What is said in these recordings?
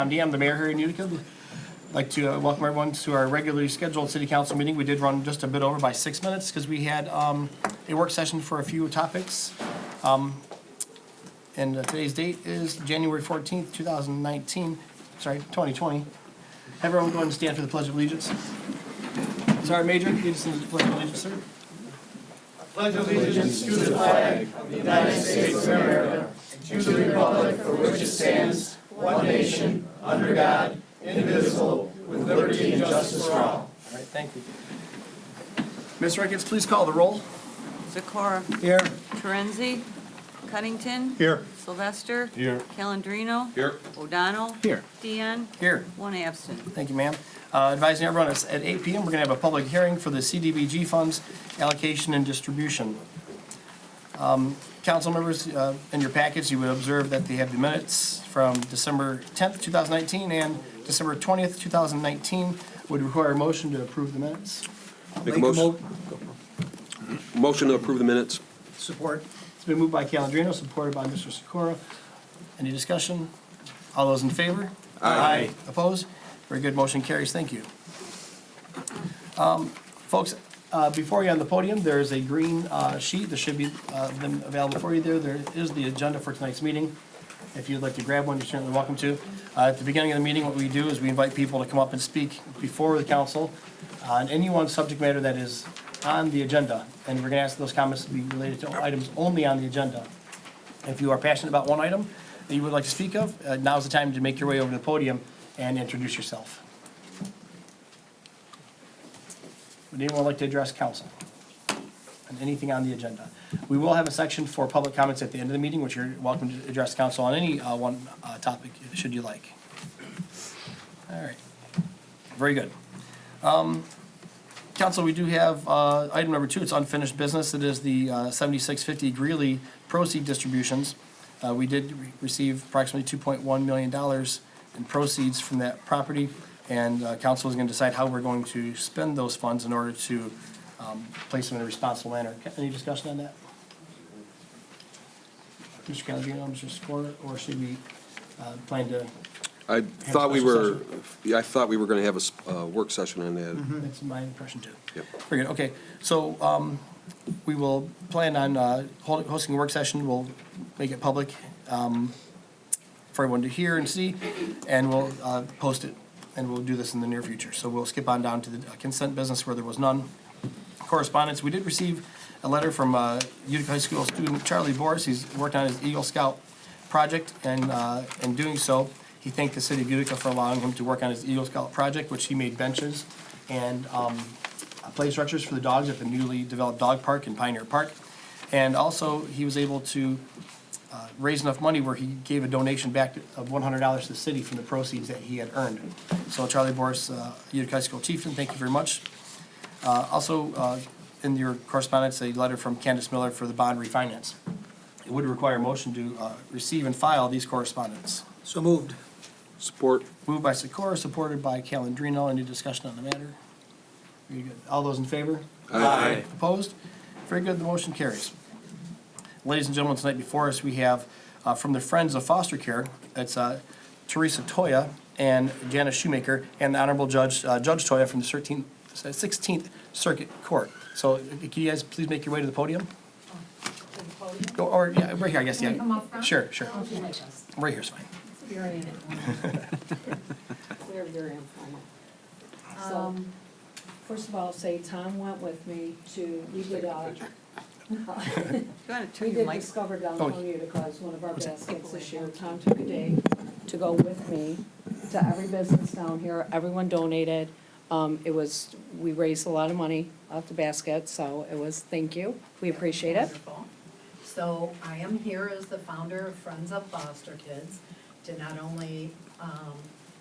I'm the mayor here in Utica. I'd like to welcome everyone to our regularly scheduled city council meeting. We did run just a bit over by 6 minutes because we had a work session for a few topics. And today's date is January 14th, 2020. Everyone go ahead and stand for the Pledge of Allegiance. Sorry, Major, you just need the Pledge of Allegiance, sir. Pledge allegiance to the flag of the United States of America and to the republic for which it stands, one nation, under God, indivisible, with liberty and justice for all. All right, thank you. Ms. Ricketts, please call the roll. Zakor. Here. Terenzi. Cunnington. Here. Sylvester. Here. Calendino. Here. O'Donnell. Here. Deanne. Here. One absent. Thank you, ma'am. Advising everyone, it's at 8 p.m. We're going to have a public hearing for the CDBG funds allocation and distribution. Council members, in your packets, you would observe that they have the minutes from December 10th, 2019 and December 20th, 2019. Would require a motion to approve the minutes. Make a motion to approve the minutes. Support. It's been moved by Calendino, supported by Mr. Sikora. Any discussion? All those in favor? Aye. Opposed? Very good, motion carries, thank you. Folks, before you on the podium, there is a green sheet, there should be them available for you there. There is the agenda for tonight's meeting. If you'd like to grab one, you're certainly welcome to. At the beginning of the meeting, what we do is we invite people to come up and speak before the council on any one subject matter that is on the agenda. And we're gonna ask those comments to be related to items only on the agenda. If you are passionate about one item that you would like to speak of, now's the time to make your way over to the podium and introduce yourself. Would anyone like to address council on anything on the agenda? We will have a section for public comments at the end of the meeting, which you're welcome to address council on any one topic, should you like. All right, very good. Council, we do have item number 2, it's unfinished business. It is the 7650 Greeley proceed distributions. We did receive approximately $2.1 million in proceeds from that property, and council is going to decide how we're going to spend those funds in order to place them in a responsible manner. Any discussion on that? Mr. Calabino, Mr. Sikora, or should we plan to? I thought we were going to have a work session on that. That's my impression too. Yep. Very good, okay. So we will plan on hosting a work session. We'll make it public for everyone to hear and see, and we'll post it, and we'll do this in the near future. So we'll skip on down to the consent business where there was none. Correspondence, we did receive a letter from Utica High School student Charlie Boris. He's worked on his Eagle Scout project, and in doing so, he thanked the city of Utica for allowing him to work on his Eagle Scout project, which he made benches and play structures for the dogs at the newly developed dog park in Pioneer Park. And also, he was able to raise enough money where he gave a donation back of $100 to the city from the proceeds that he had earned. So Charlie Boris, Utica High School chieftain, thank you very much. Also, in your correspondence, a letter from Candace Miller for the bond refinance. It would require a motion to receive and file these correspondence. So moved. Support. Moved by Sikora, supported by Calendino. Any discussion on the matter? Very good. All those in favor? Aye. Opposed? Very good, the motion carries. Ladies and gentlemen, tonight before us, we have from the Friends of Foster Care, it's Teresa Toya and Janice Shoemaker, and the Honorable Judge Toya from the 16th Circuit Court. So can you guys please make your way to the podium? Go, or, yeah, right here, I guess, yeah. Come up front? Sure. I'll do my best. Right here's fine. Very informal. Very informal. First of all, I'll say Tom went with me to, we did, You want to we turn your did mic? Discover Downtown Utica as one of our baskets this year. Tom took a day to go with me to every business down here. Everyone donated. We raised a lot of money off the basket, so it was, thank you. We appreciate it. Wonderful. So I am here as the founder of Friends of Foster Kids to not only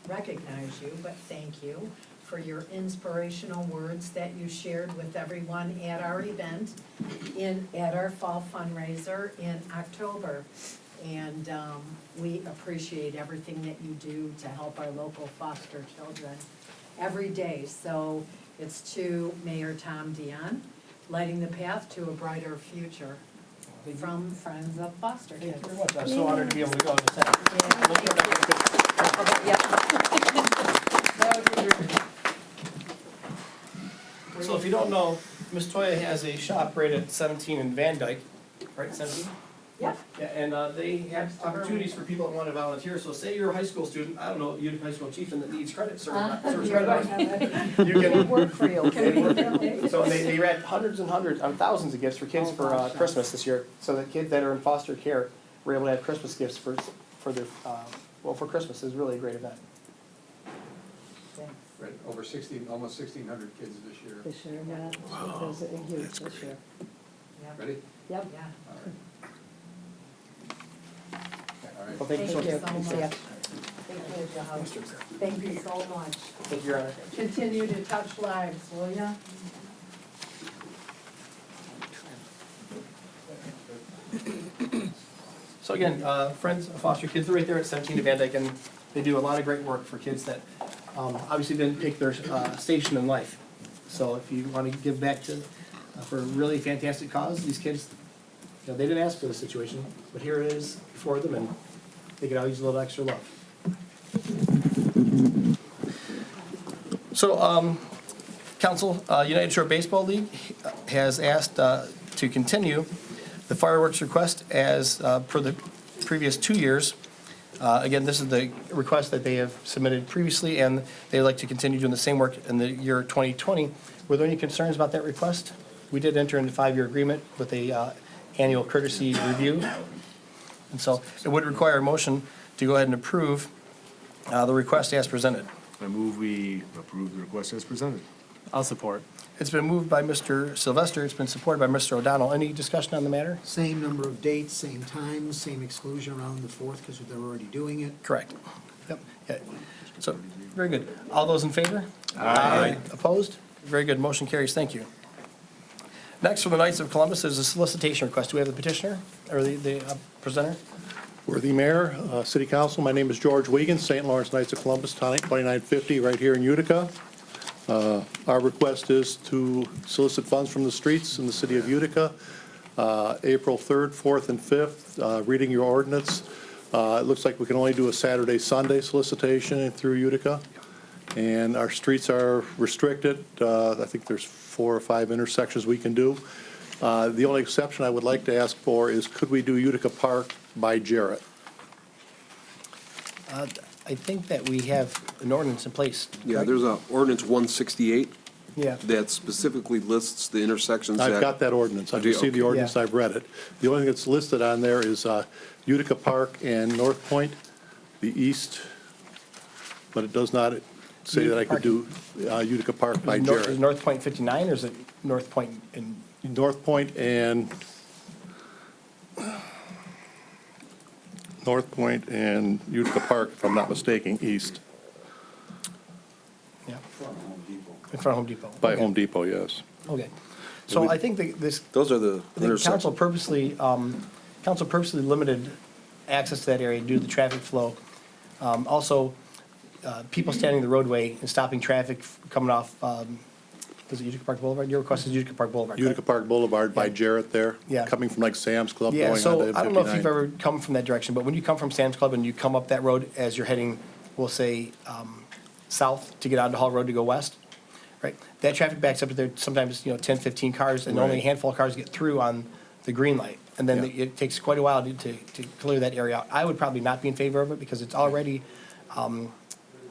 recognize you, but thank you for your inspirational words that you shared with everyone at our event at our fall fundraiser in October. And we appreciate everything that you do to help our local foster children every day. So it's to Mayor Tom Dion, lighting the path to a brighter future. from Friends of Foster Thank you Kids. very much. I'm so honored to be able to go to this. So if you don't know, Miss Toya has a shop right at 17 in Van Dyke, right, 17? Yep. Yeah, and they have opportunities for people that want to volunteer. So say you're a high school student, I don't know, you're a high school chieftain that needs credit, service credit. You We'll can, work for you. so they read hundreds and hundreds, thousands of gifts for kids for Christmas this year. So the kids that are in foster care were able to have Christmas gifts for their, for Christmas. It's really a great event. Right, over 16, almost 1,600 kids this year. This year, yeah, it was huge this year. Yep. Ready? Yep. Yeah. All right. All right. Well, thank you so Thank you much. so See ya. much. Thank you, Joe. Thank you so much. Thank you, Your Honor. Continue to touch lives, will ya? So again, Friends of Foster Kids, they're right there at 17 to Van Dyke, and they do a lot of great work for kids that obviously didn't pick their station in life. So if you want to give back to, for a really fantastic cause, these kids, you know, they didn't ask for the situation, but here it is for them, and they could all use a little extra love. So, Council, United Shore Baseball League has asked to continue the fireworks request as per the previous 2 years. Again, this is the request that they have submitted previously, and they'd like to continue doing the same work in the year 2020. Were there any concerns about that request? We did enter into a 5-year agreement with a annual courtesy review. And so it would require a motion to go ahead and approve the request as presented. I move we approve the request as presented. I'll support. It's been moved by Mr. Sylvester, it's been supported by Mr. O'Donnell. Any discussion on the matter? Same number of dates, same times, same exclusion around the 4th because they're already doing it. Correct. Yep. Yeah. So, very good. All those in favor? Aye. Opposed? Very good. Motion carries. Thank you. Next, from the Knights of Columbus, is a solicitation request. Do we have the petitioner or the presenter? Worthy Mayor, City Council, my name is George Wiegand, St. Lawrence Knights of Columbus, 2950, right here in Utica. Our request is to solicit funds from the streets in the city of Utica, April 3rd, 4th, and 5th. Reading your ordinance, it looks like we can only do a Saturday, Sunday solicitation through Utica, and our streets are restricted. I think there's 4 or 5 intersections we can do. The only exception I would like to ask for is could we do Utica Park by Jarrett? I think that we have an ordinance in place. Yeah, correct? there's a ordinance 168 Yeah. that specifically lists the intersections that. I've got that ordinance. I've Do you? received the Okay. ordinance, Yeah. I've read it. The only thing that's listed on there is Utica Park and North Point, the east, but it does not say that I could do Utica Park by Is Jarrett. North Point 59, or is it North Point in, North Point and Utica Park, if I'm not mistaken, east, yeah? In front of Home Depot. by Okay. Home Depot, yes. Okay. So I think this, Those are the I think council intersections. purposely limited access to that area due to the traffic flow. Also, people standing in the roadway and stopping traffic coming off, was it Utica Park Boulevard? Your request is Utica Park Boulevard, correct? Utica Park Boulevard by Yeah. Jarrett there. Yeah. Coming from like Sam's Club going Yeah, on to so M59. I don't know if you've ever come from that direction, but when you come from Sam's Club and you come up that road as you're heading, we'll say, south to get onto Hall Road to go west, right? That traffic backs up there sometimes, 10, 15 cars, and only a Right. handful of cars get through on the green light. And then Yeah. it takes quite a while to clear that area out. I would probably not be in favor of it because it's already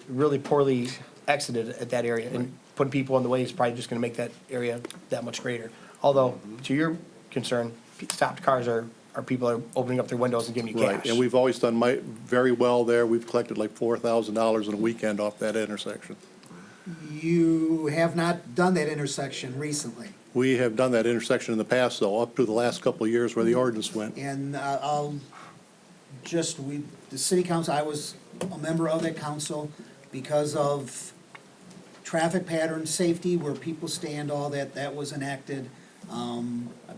really poorly exited at that area. And putting people in the way is probably just gonna make that area that much greater. Although, to your concern, stopped cars are people are opening up their windows and giving you cash. Right, and we've always done very well there. We've collected like $4,000 in a weekend off that intersection. You have not done that intersection recently. We have done that intersection in the past, though, up to the last couple of years where the ordinance went. And the city council, I was a member of that council because of traffic pattern, safety, where people stand, all that, that was enacted. I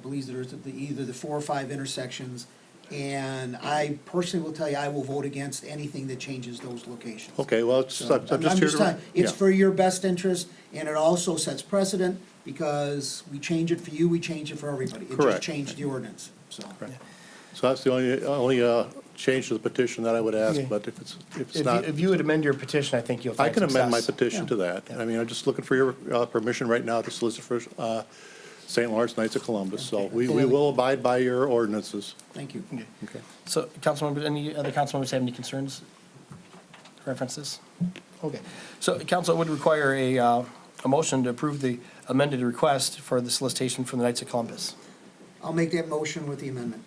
believe there's either the 4 or 5 intersections. And I personally will tell you, I will vote against anything that changes those locations. Okay, well, I'm just here to. telling you, it's yeah. for your best interest, and it also sets precedent, because we change it for you, we change it for everybody. It just Correct. changed the ordinance. so. So that's the only change to the petition that I would Okay. ask, but if it's If not, you would amend your petition, I think you'll I find can amend my success. petition to that. I mean, I'm just looking for your permission right now to solicit for St. Lawrence Knights of Columbus. So we will abide by your ordinances. Thank you. Okay. So, council members, any other council members have any concerns, references? Okay, so council would require a motion to approve the amended request for the solicitation from the Knights of Columbus. I'll make that motion with the amendment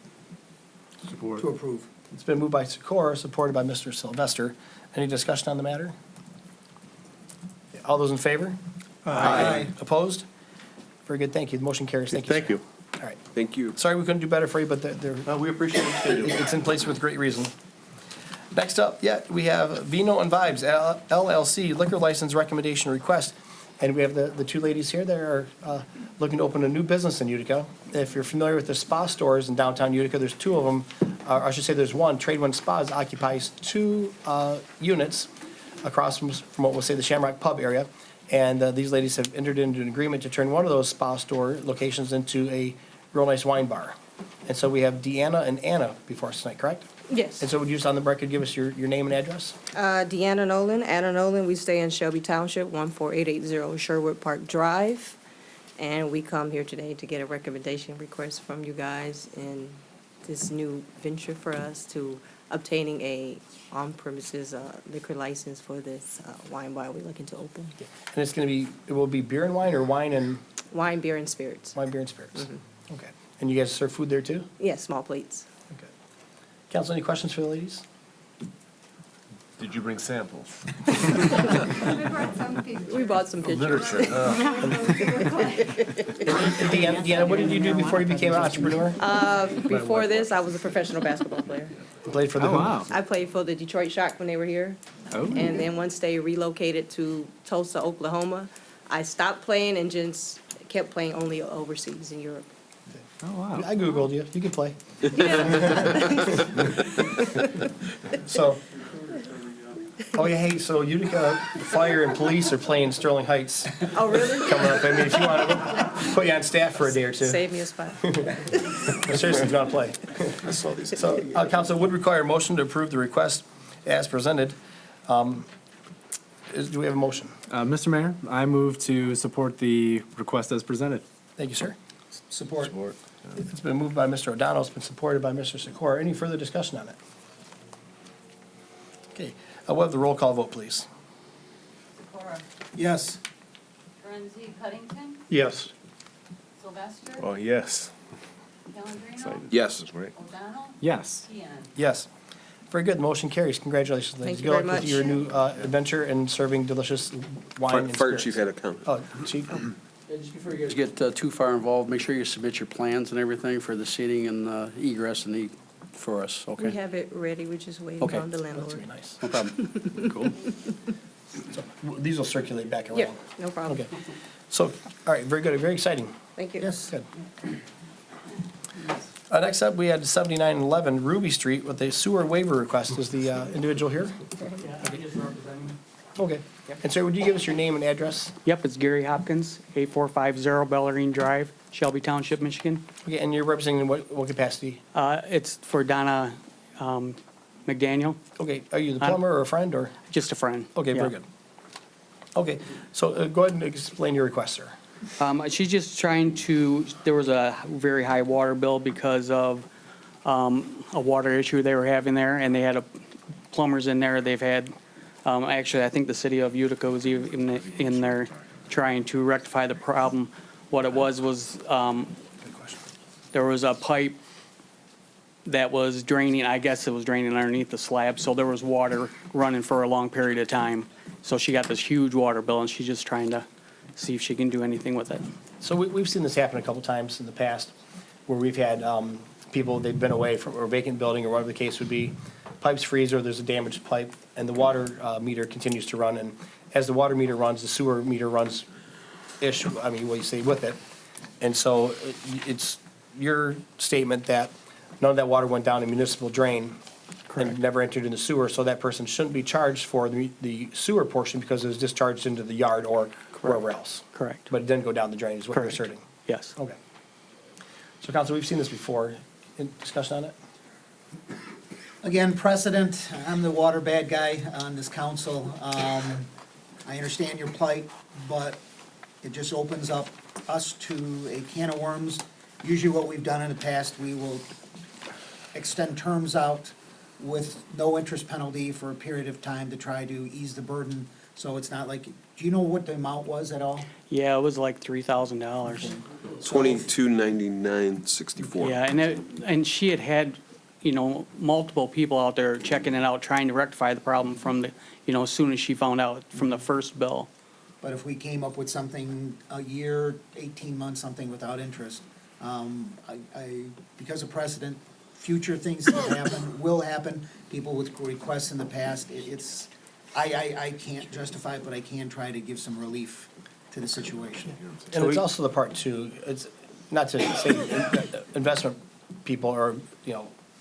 Support. to approve. It's been moved by Sikora, supported by Mr. Sylvester. Any discussion on the matter? All those in favor? Aye. Opposed? Very good, thank you. The motion carries. Thank you. Thank sir. you. All right. Thank you. Sorry we couldn't do better for you, but We appreciate what you do. it's in place with great reason. Next up, we have Vino and Vibes LLC liquor license recommendation request. And we have the two ladies here that are looking to open a new business in Utica. If you're familiar with the spa stores in downtown Utica, there's two of them. I should say there's one. Trade One Spas occupies two units across from what we'll say the Shamrock Pub area. And these ladies have entered into an agreement to turn one of those spa store locations into a real nice wine bar. And so we have Deanna and Anna before us tonight, correct? Yes. And so would you just on the record give us your name and address? Deanna Nolan, Anna Nolan, we stay in Shelby Township, 14880 Sherwood Park Drive. And we come here today to get a recommendation request from you guys in this new venture for us to obtaining a on-premises liquor license for this wine bar we're looking to open. And it's going to be, it will be beer and wine or wine, Beer, and spirits. beer and spirits? Okay. And you guys serve food there too? Yes, small plates. Okay. Council, any questions for the ladies? Did you bring samples? We bought some pictures. Literature. Deanna, what did you do before you became an entrepreneur? Before this, I was a professional basketball player. You played for the who? I played for the Detroit Shock when they were here. And then once they relocated to Tulsa, Oklahoma, I stopped playing and just kept playing only overseas in Europe. I Googled you. You can play. So, hey, so Utica Fire and Police are playing Sterling Heights Oh, really? coming up. I mean, if you want to put you on staff for a day or two. Save me a spot. Seriously, if you want to play. So, council would require a motion to approve the request as presented. Do we have a motion? Mr. Mayor, I move to support the request as presented. Thank you, sir. Support. It's been moved by Mr. O'Donnell, it's been supported by Mr. Sikora. Any further discussion on it? Okay, we'll have the roll call vote, please. Sikora? Yes. Guernsey, Cuttington? Yes. Sylvester? Oh, yes. Calendino? Yes. That's right. O'Donnell? Yes. Deanna? Yes. Very good, the motion carries. Congratulations, ladies. Thank you very Good luck with your new adventure in serving delicious wine and Fire spirits. chief had a comment. Oh, chief? Just before you guys get too far involved, make sure you submit your plans and everything for the seating and egress and for us, We okay? have it ready, we're just waiting Okay. on the That's landlord. very nice. No problem. Cool. So, these will circulate back around. Yeah, no problem. Okay. So, all right, very good, very exciting. Thank you. Yes. Good. Next up, we had 7911 Ruby Street with a sewer waiver request. Is the individual here? Okay. And sir, would you give us your name and address? Yep, it's Gary Hopkins, 8450 Bellarine Drive, Shelby Township, Michigan. Okay, and you're representing what capacity? It's for Donna McDaniel, Okay, are you the plumber or a friend or? just a friend. Okay, very Yeah. good. Okay, so go ahead and explain your request, sir. She's just trying to, there was a very high water bill because of a water issue they were having there, and they had plumbers in there. They've had, actually, I think the city of Utica was even in there trying to rectify the problem. What it was, there was a pipe that was draining, I guess it was draining underneath the slab, so there was water running for a long period of time. So she got this huge water bill, and she's just trying to see if she can do anything with it. So we've seen this happen a couple times in the past, where we've had people, they've been away from, or vacant building, or whatever the case would be, pipes freeze, or there's a damaged pipe, and the water meter continues to run, and as the water meter runs, the sewer meter runs ish, I mean, what you say with it. And so it's your statement that none of that water went down a municipal drain and never entered in the sewer, so that person shouldn't be charged for the sewer portion because it was discharged into the yard or wherever else. Correct. But it didn't go down the drain, is what you're Correct. asserting. Yes. Okay. So, council, we've seen this before. Any discussion on it? Again, precedent, I'm the water bad guy on this council. I understand your plight, but it just opens up us to a can of worms. Usually what we've done in the past, we will extend terms out with no interest penalty for a period of time to try to ease the burden. So it's not like, do you know what the amount was at all? Yeah, it was like $3,000. 2299.64. Yeah, and she had, multiple people out there checking it out, trying to rectify the problem from the, as soon as she found out from the first bill. But if we came up with something a year, 18 months, something without interest, because of precedent, future things that happen, will happen, people with requests in the past, I can't justify it, but I can try to give some relief to the situation. And it's also the part too, it's not to say investment people or,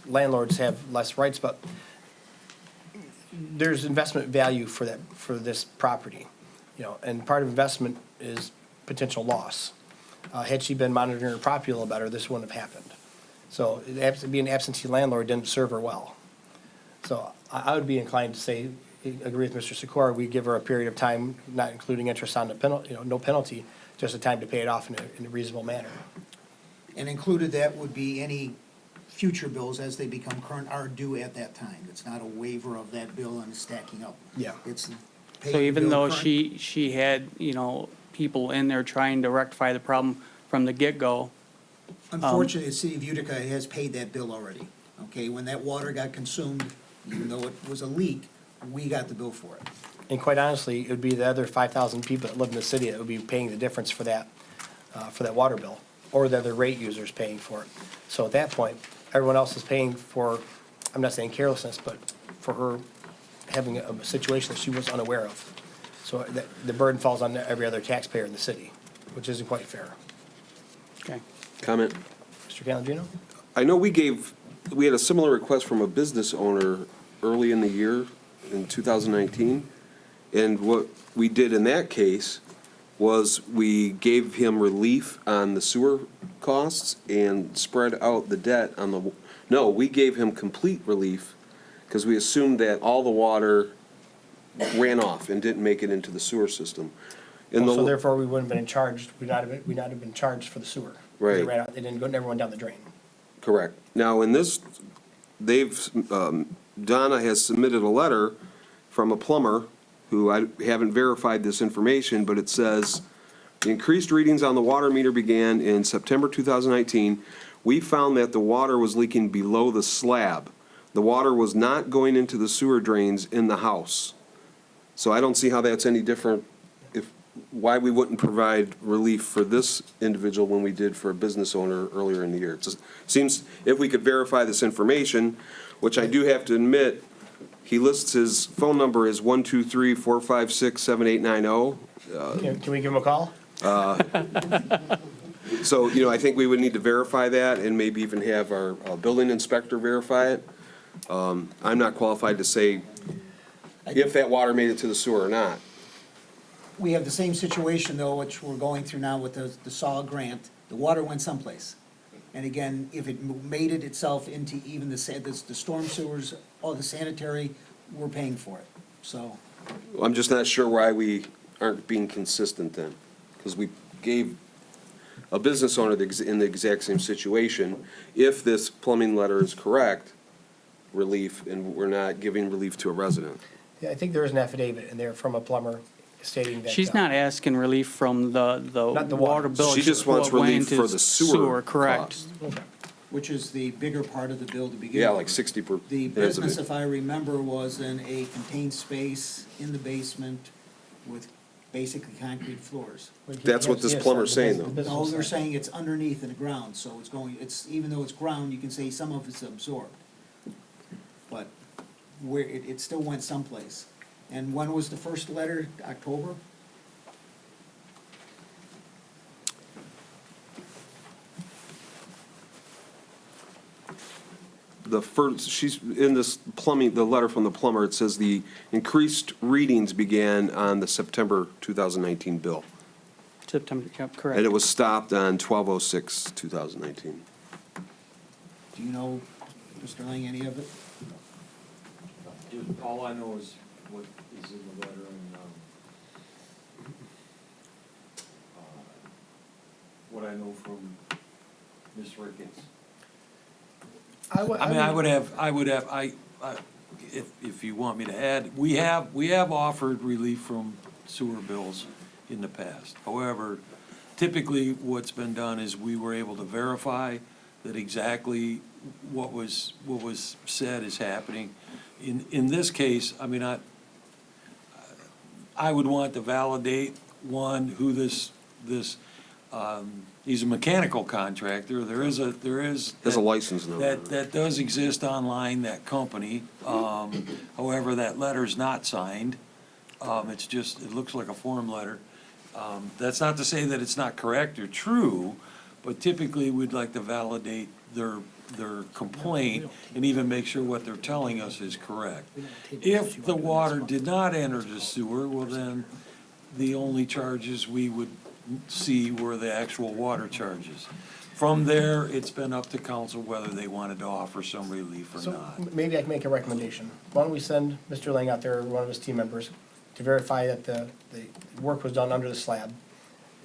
landlords have less rights, but there's investment value for that, for this property, and part of investment is potential loss. Had she been monitoring her property a little better, this wouldn't have happened. So being an absentee landlord didn't serve her well. So I would be inclined to say, agree with Mr. Sikora, we give her a period of time, not including interest on the penalty, no penalty, just a time to pay it off in a reasonable manner. And included that would be any future bills as they become current are due at that time. It's not a waiver of that bill and stacking up. Yeah. It's paying So the even bill though current. she had, people in there trying to rectify the problem from the get-go, Unfortunately, the city of Utica has paid that bill already, okay? When that water got consumed, even though it was a leak, we got the bill for it. And quite honestly, it would be the other 5,000 people that live in the city that would be paying the difference for that water bill, or the other rate users paying for it. So at that point, everyone else is paying for, I'm not saying carelessness, but for her having a situation that she was unaware of. So the burden falls on every other taxpayer in the city, which isn't quite fair. okay. Comment? Mr. Calendino? I know we had a similar request from a business owner early in the year, in 2019. And what we did in that case was we gave him relief on the sewer costs and spread out the debt on the, no, we gave him complete relief because we assumed that all the water ran off and didn't make it into the sewer system. And So the, therefore, we wouldn't have been charged, we'd not have been charged for the sewer. Right. They ran out, they never went down the drain. correct. Now, in this, Donna has submitted a letter from a plumber who I haven't verified this information, but it says, the increased readings on the water meter began in September 2019. We found that the water was leaking below the slab. The water was not going into the sewer drains in the house. So I don't see how that's any different, why we wouldn't provide relief for this individual when we did for a business owner earlier in the year. It just seems, if we could verify this information, which I do have to admit, he lists his phone number as 123-456-7890. Can we give him a call? So, I think we would need to verify that and maybe even have our building inspector verify it. I'm not qualified to say if that water made it to the sewer or not. We have the same situation though, which we're going through now with the SAW grant. The water went someplace. And again, if it made it itself into even the storm sewers, all the sanitary, we're paying for it. So, I'm just not sure why we aren't being consistent then. Because we gave a business owner in the exact same situation, if this plumbing letter is correct, relief, and we're not giving relief to a resident. Yeah, I think there is an affidavit in there from a plumber stating that. She's not asking relief from the Not the water water. bill. She just wants what went relief into for the sewer correct. cost. which is the bigger part of the bill to begin with. Yeah, like 60 per. The it has a business, bit. if I remember, was in a contained space in the basement with basically concrete floors. That's what this plumber's saying, though. No, they're saying it's underneath in the ground, so even though it's ground, you can say some of it's absorbed. But it still went someplace. And when was the first letter? October? She's in this plumbing, the letter from the plumber, it says the increased readings began on the September 2019 bill. September, yep, And correct. it was stopped on 12/06/2019. Do you know, Mr. Lang, any of it? All I know is what is in the letter and, what I know from Ms. Ricketts. I if you want me to add, we have offered relief from sewer bills in the past. However, typically what's been done is we were able to verify that exactly what was said is happening. In this case, I mean, I would want to validate, one, who he's a mechanical contractor. There is Has a license number. that does exist online, that company. However, that letter's not signed. It's just, it looks like a form letter. That's not to say that it's not correct or true, but typically we'd like to validate their complaint and even make sure what they're telling us is correct. If the water did not enter the sewer, well then, the only charges we would see were the actual water charges. From there, it's been up to council whether they wanted to offer some relief or So not. maybe I can make a recommendation. Why don't we send Mr. Lang out there, or one of his team members, to verify that the work was done under the slab?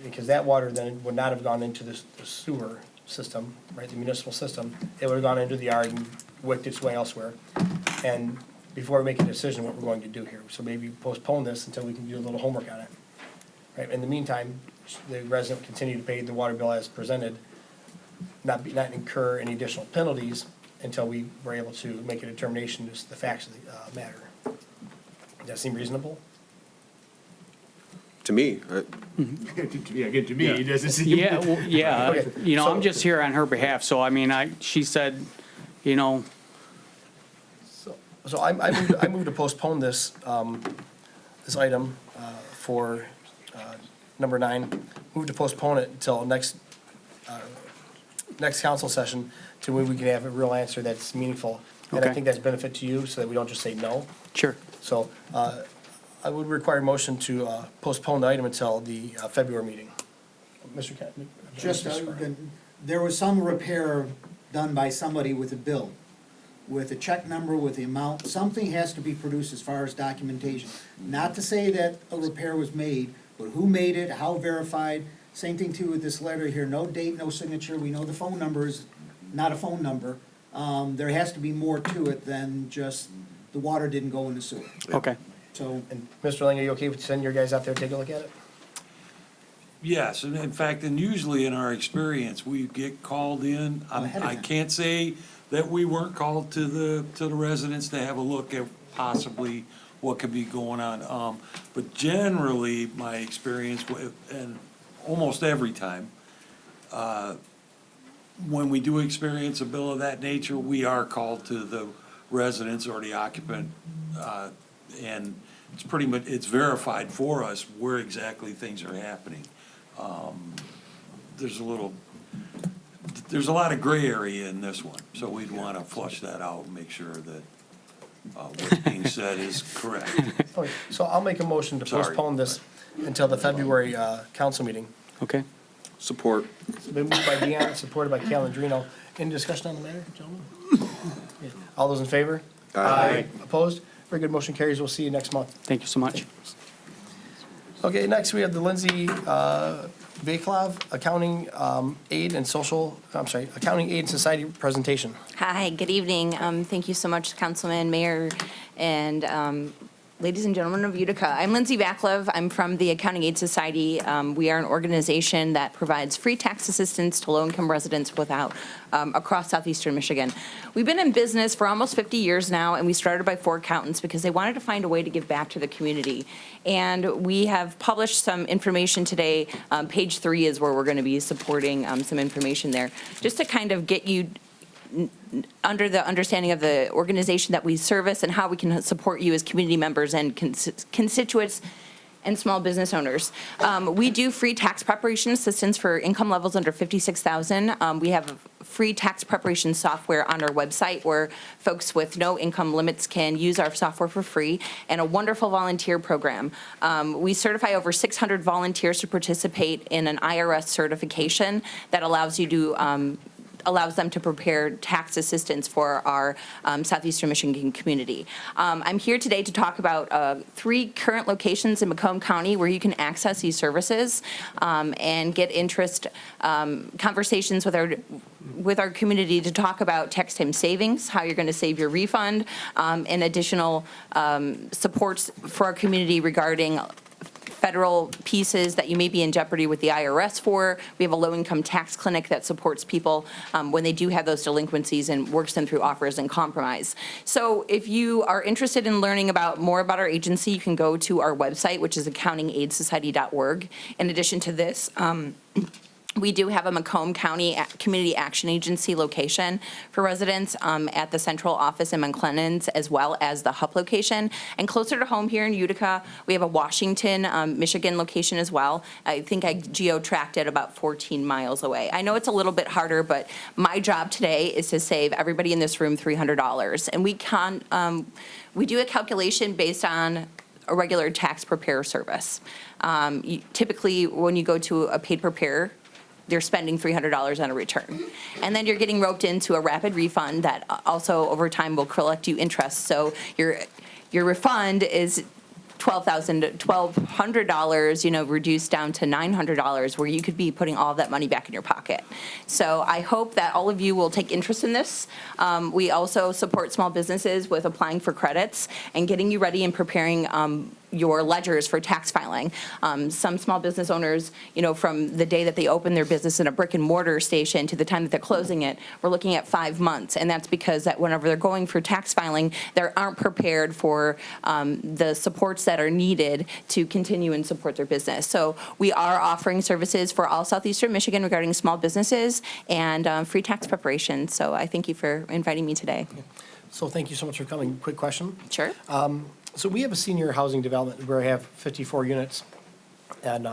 Because that water then would not have gone into the sewer system, right, the municipal system. It would have gone into the yard and worked its way elsewhere. And before we make a decision what we're going to do here, so maybe postpone this until we can do a little homework on it. Right, in the meantime, the resident will continue to pay the water bill as presented, not incur any additional penalties until we were able to make a determination as to the facts of the matter. Does that seem reasonable? To me, Yeah, again, to me, it doesn't seem. Yeah, well, yeah, Okay, you know, so- I'm just here on her behalf, so I mean, she said, you know, So I move to postpone this, this item for number 9. Move to postpone it until next council session to where we can have a real answer that's meaningful. And I Okay. think that's benefit to you, so that we don't just say no. sure. So I would require a motion to postpone the item until the February meeting. Mr. Kent? Just, there was some repair done by somebody with a bill, with a check number, with the amount. Something has to be produced as far as documentation. Not to say that a repair was made, but who made it, how verified. Same thing too with this letter here, no date, no signature. We know the phone number is not a phone number. There has to be more to it than just the water didn't go in the sewer. Okay. So, And Mr. Lang, are you okay with sending your guys out there to take a look at it? Yes, and in fact, and usually in our experience, we get called in. Ahead of I time. can't say that we weren't called to the residents to have a look at possibly what could be going on. But generally, my experience, and almost every time, when we do experience a bill of that nature, we are called to the residents or the occupant, and it's pretty much, it's verified for us where exactly things are happening. There's a lot of gray area in this one, so we'd want to flush that out and make sure that what's being said is correct. Okay, so I'll make a motion to Sorry. postpone this until the February council meeting. Okay. support. It's been moved by Deanne, supported by Calendino. Any discussion on the matter, gentlemen? Yeah. All those in favor? Aye. Opposed? Very good, motion carries. We'll see you next month. Thank you so much. Okay, next we have the Lindsay Vaclav Accounting Aid and Accounting Aid and Society presentation. Hi, good evening. Thank you so much, Councilman, Mayor, and ladies and gentlemen of Utica. I'm Lindsay Vaclav. I'm from the Accounting Aid Society. We are an organization that provides free tax assistance to low-income residents across southeastern Michigan. We've been in business for almost 50 years now, and we started by 4 accountants because they wanted to find a way to give back to the community. And we have published some information today. Page 3 is where we're going to be supporting some information there, just to kind of get you under the understanding of the organization that we service and how we can support you as community members and constituents and small business owners. We do free tax preparation assistance for income levels under $56,000. We have free tax preparation software on our website where folks with no income limits can use our software for free, and a wonderful volunteer program. We certify over 600 volunteers to participate in an IRS certification that allows you to allows them to prepare tax assistance for our southeastern Michigan community. I'm here today to talk about 3 current locations in Macomb County where you can access these services and get interest conversations with our community to talk about tax time savings, how you're going to save your refund, and additional supports for our community regarding federal pieces that you may be in jeopardy with the IRS for. We have a low-income tax clinic that supports people when they do have those delinquencies and works them through offers and compromise. So if you are interested in learning more about our agency, you can go to our website, which is accountingaidsociety.org. In addition to this, we do have a Macomb County Community Action Agency location for residents at the central office in McLennan's, as well as the HUP location. And closer to home here in Utica, we have a Washington, Michigan location as well. I think I geo-tracked it about 14 miles away. I know it's a little bit harder, but my job today is to save everybody in this room $300. And we do a calculation based on a regular tax preparer service. Typically, when you go to a paid preparer, they're spending $300 on a return. And then you're getting roped into a rapid refund that also over time will collect you interest. So your refund is $1,200, reduced down to $900, where you could be putting all of that money back in your pocket. So I hope that all of you will take interest in this. We also support small businesses with applying for credits and getting you ready and preparing your ledgers for tax filing. Some small business owners, from the day that they open their business in a brick and mortar station to the time that they're closing it, we're looking at 5 months. And that's because that whenever they're going for tax filing, they aren't prepared for the supports that are needed to continue and support their business. So we are offering services for all southeastern Michigan regarding small businesses and free tax preparation. So I thank you for inviting me today. So thank you so much for coming. Quick question. Sure. So we have a senior housing development where we have 54 units, and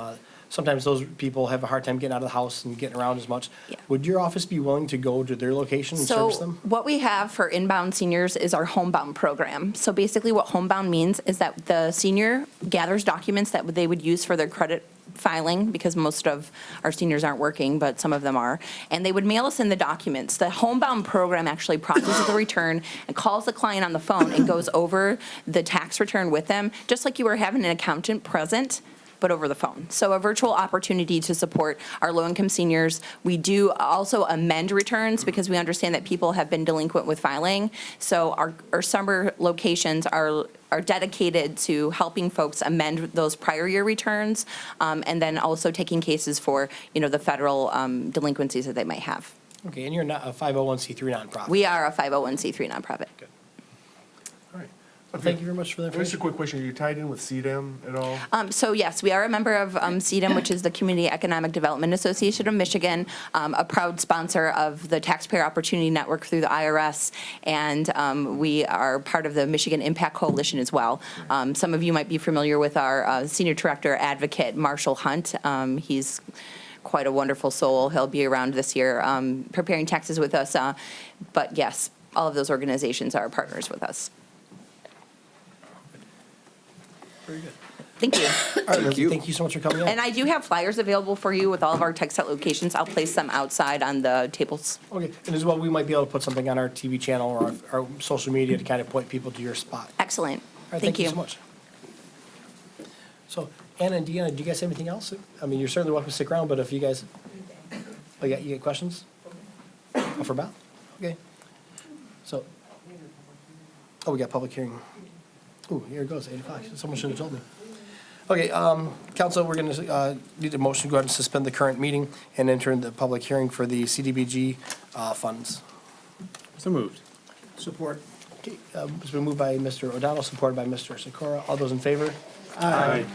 sometimes those people have a hard time getting out of the house and getting around as much. Yeah. Would your office be willing to go to their location and So service them? what we have for inbound seniors is our homebound program. So basically what homebound means is that the senior gathers documents that they would use for their credit filing, because most of our seniors aren't working, but some of them are, and they would mail us in the documents. The homebound program actually processes the return and calls the client on the phone and goes over the tax return with them, just like you were having an accountant present, but over the phone. So a virtual opportunity to support our low-income seniors. We do also amend returns because we understand that people have been delinquent with filing. So our summer locations are dedicated to helping folks amend those prior year returns, and then also taking cases for, the federal delinquencies that they might have. Okay, and you're not a 501c3 nonprofit? We are a 501c3 nonprofit. All right. Well, thank you very much for that Just a information. quick question, are you tied in with CDEM at all? So yes, we are a member of CDEM, which is the Community Economic Development Association of Michigan, a proud sponsor of the Taxpayer Opportunity Network through the IRS, and we are part of the Michigan Impact Coalition as well. Some of you might be familiar with our Senior Director Advocate, Marshall Hunt. He's quite a wonderful soul. He'll be around this year preparing taxes with us. But yes, all of those organizations are partners with us. Very good. Thank you. All right, Lindsay, thank you so much for coming in. And I do have flyers available for you with all of our TechSet locations. I'll place them outside on the tables. Okay, and as well, we might be able to put something on our TV channel or our social media to kind of point people to your spot. Excellent. All right, Thank you. so much. So, Anna and Deanna, do you guys have anything else? I mean, you're certainly welcome to stick around, but if you guys, you got questions? Oh, for Beth? Okay. So, we got public hearing. Ooh, here it goes, 8 o'clock. Someone should have told me. Okay, council, we're gonna need a motion to go ahead and suspend the current meeting and enter the public hearing for the CDBG funds. So moved. Support. Okay, it's been moved by Mr. O'Donnell, supported by Mr. Sikora. All those in favor? Aye.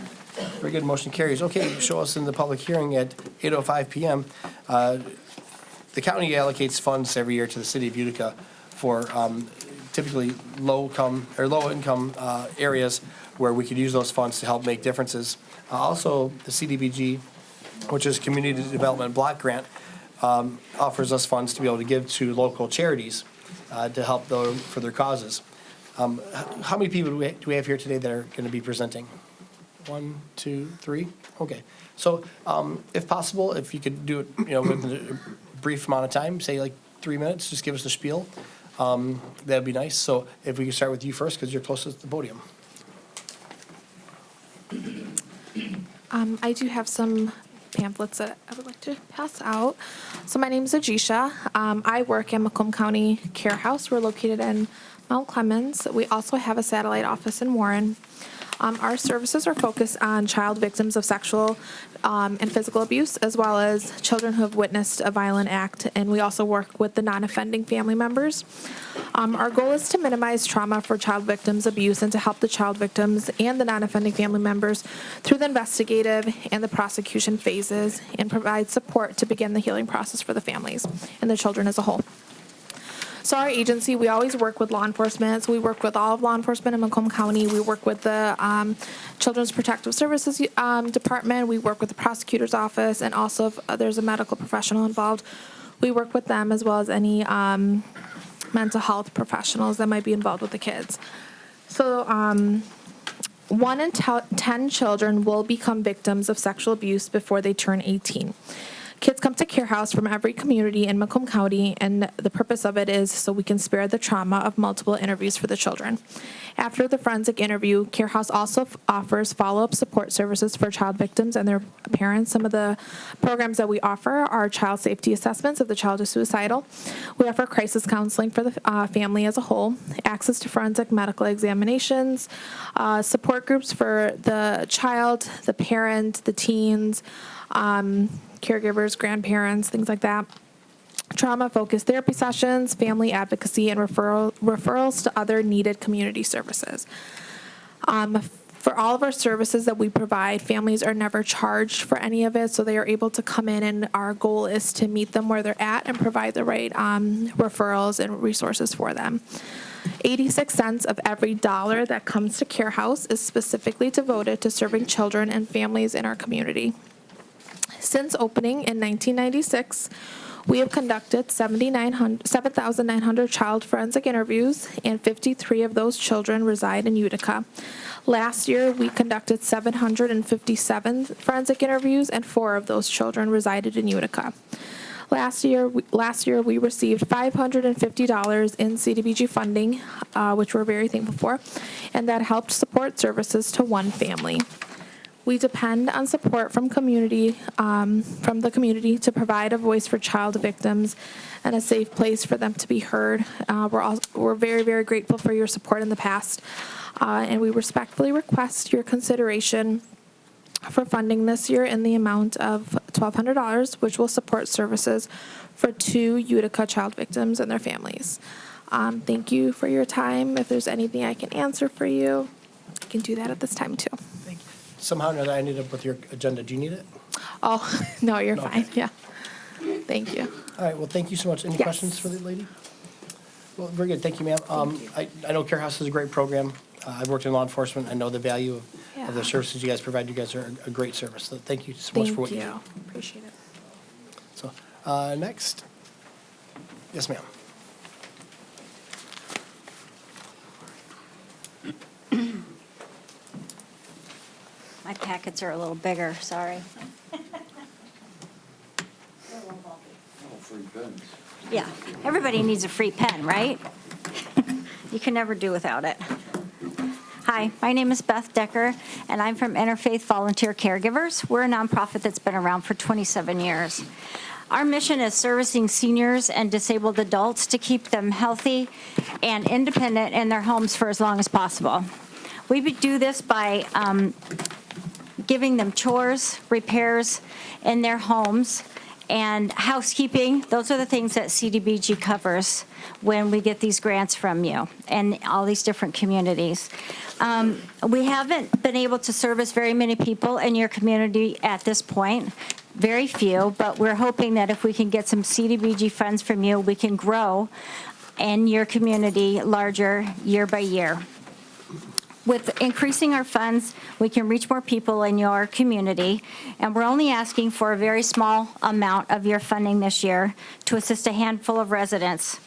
Very good, motion carries. Okay, show us in the public hearing at 8:05 PM. The county allocates funds every year to the city of Utica for typically low-income areas where we could use those funds to help make differences. Also, the CDBG, which is Community Development Block Grant, offers us funds to be able to give to local charities to help them for their causes. How many people do we have here today that are going to be presenting? 1, 2, 3? Okay. So if possible, if you could do it, within a brief amount of time, say like 3 minutes, just give us the spiel. That'd be nice. So if we could start with you first, because you're closest to the podium. I do have some pamphlets that I would like to pass out. So my name is Ajisha. I work in Macomb County Care House. We're located in Mount Clemens. We also have a satellite office in Warren. Our services are focused on child victims of sexual and physical abuse, as well as children who have witnessed a violent act, and we also work with the non-offending family members. Our goal is to minimize trauma for child victims' abuse and to help the child victims and the non-offending family members through the investigative and the prosecution phases and provide support to begin the healing process for the families and the children as a whole. So our agency, we always work with law enforcement. So we work with all of law enforcement in Macomb County. We work with the Children's Protective Services Department. We work with the prosecutor's office, and also if there's a medical professional involved, we work with them, as well as any mental health professionals that might be involved with the kids. So 1 in 10 children will become victims of sexual abuse before they turn 18. Kids come to Care House from every community in Macomb County, and the purpose of it is so we can spare the trauma of multiple interviews for the children. After the forensic interview, Care House also offers follow-up support services for child victims and their parents. Some of the programs that we offer are child safety assessments if the child is suicidal. We offer crisis counseling for the family as a whole, access to forensic medical examinations, support groups for the child, the parent, the teens, caregivers, grandparents, things like that. Trauma-focused therapy sessions, family advocacy, and referrals to other needed community services. For all of our services that we provide, families are never charged for any of it, so they are able to come in, and our goal is to meet them where they're at and provide the right referrals and resources for them. 86 cents of every dollar that comes to Care House is specifically devoted to serving children and families in our community. Since opening in 1996, we have conducted 7,900 child forensic interviews, and 53 of those children reside in Utica. Last year, we conducted 757 forensic interviews, and 4 of those children resided in Utica. Last year, we received $550 in CDBG funding, which we're very thankful for, and that helped support services to 1 family. We depend on support from the community to provide a voice for child victims and a safe place for them to be heard. We're very, very grateful for your support in the past, and we respectfully request your consideration for funding this year in the amount of $1,200, which will support services for 2 Utica child victims and their families. Thank you for your time. If there's anything I can answer for you, I can do that at this time too. Somehow or another, I ended up with your agenda. Do you need it? Oh, no, you're No. fine, yeah. Thank you. All right, well, thank you so much. Any Yes. questions for the lady? Well, very good. Thank you, ma'am. I know Care House is a great program. I've worked in law enforcement. I know the value of the services you guys provide. You guys are a great service. So thank you so much for what you do. Thank you, appreciate it. So, next. Yes, ma'am. My packets are a little bigger, sorry. Free pens. Yeah, everybody needs a free pen, right? You can never do without it. Hi, my name is Beth Decker, and I'm from Interfaith Volunteer Caregivers. We're a nonprofit that's been around for 27 years. Our mission is servicing seniors and disabled adults to keep them healthy and independent in their homes for as long as possible. We would do this by giving them chores, repairs in their homes, and housekeeping. Those are the things that CDBG covers when we get these grants from you and all these different communities. We haven't been able to service very many people in your community at this point, very few, but we're hoping that if we can get some CDBG funds from you, we can grow in your community larger year by year. With increasing our funds, we can reach more people in your community, and we're only asking for a very small amount of your funding this year to assist a handful of residents.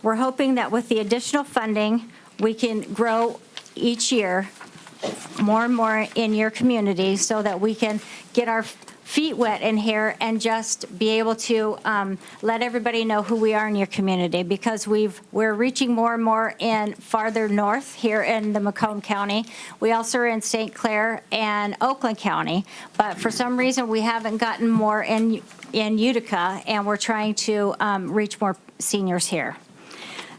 We're hoping that with the additional funding, we can grow each year more and more in your community so that we can get our feet wet in here and just be able to let everybody know who we are in your community, because we're reaching more and more in farther north here in the Macomb County. We also are in St. Clair and Oakland County, but for some reason, we haven't gotten more in Utica, and we're trying to reach more seniors here.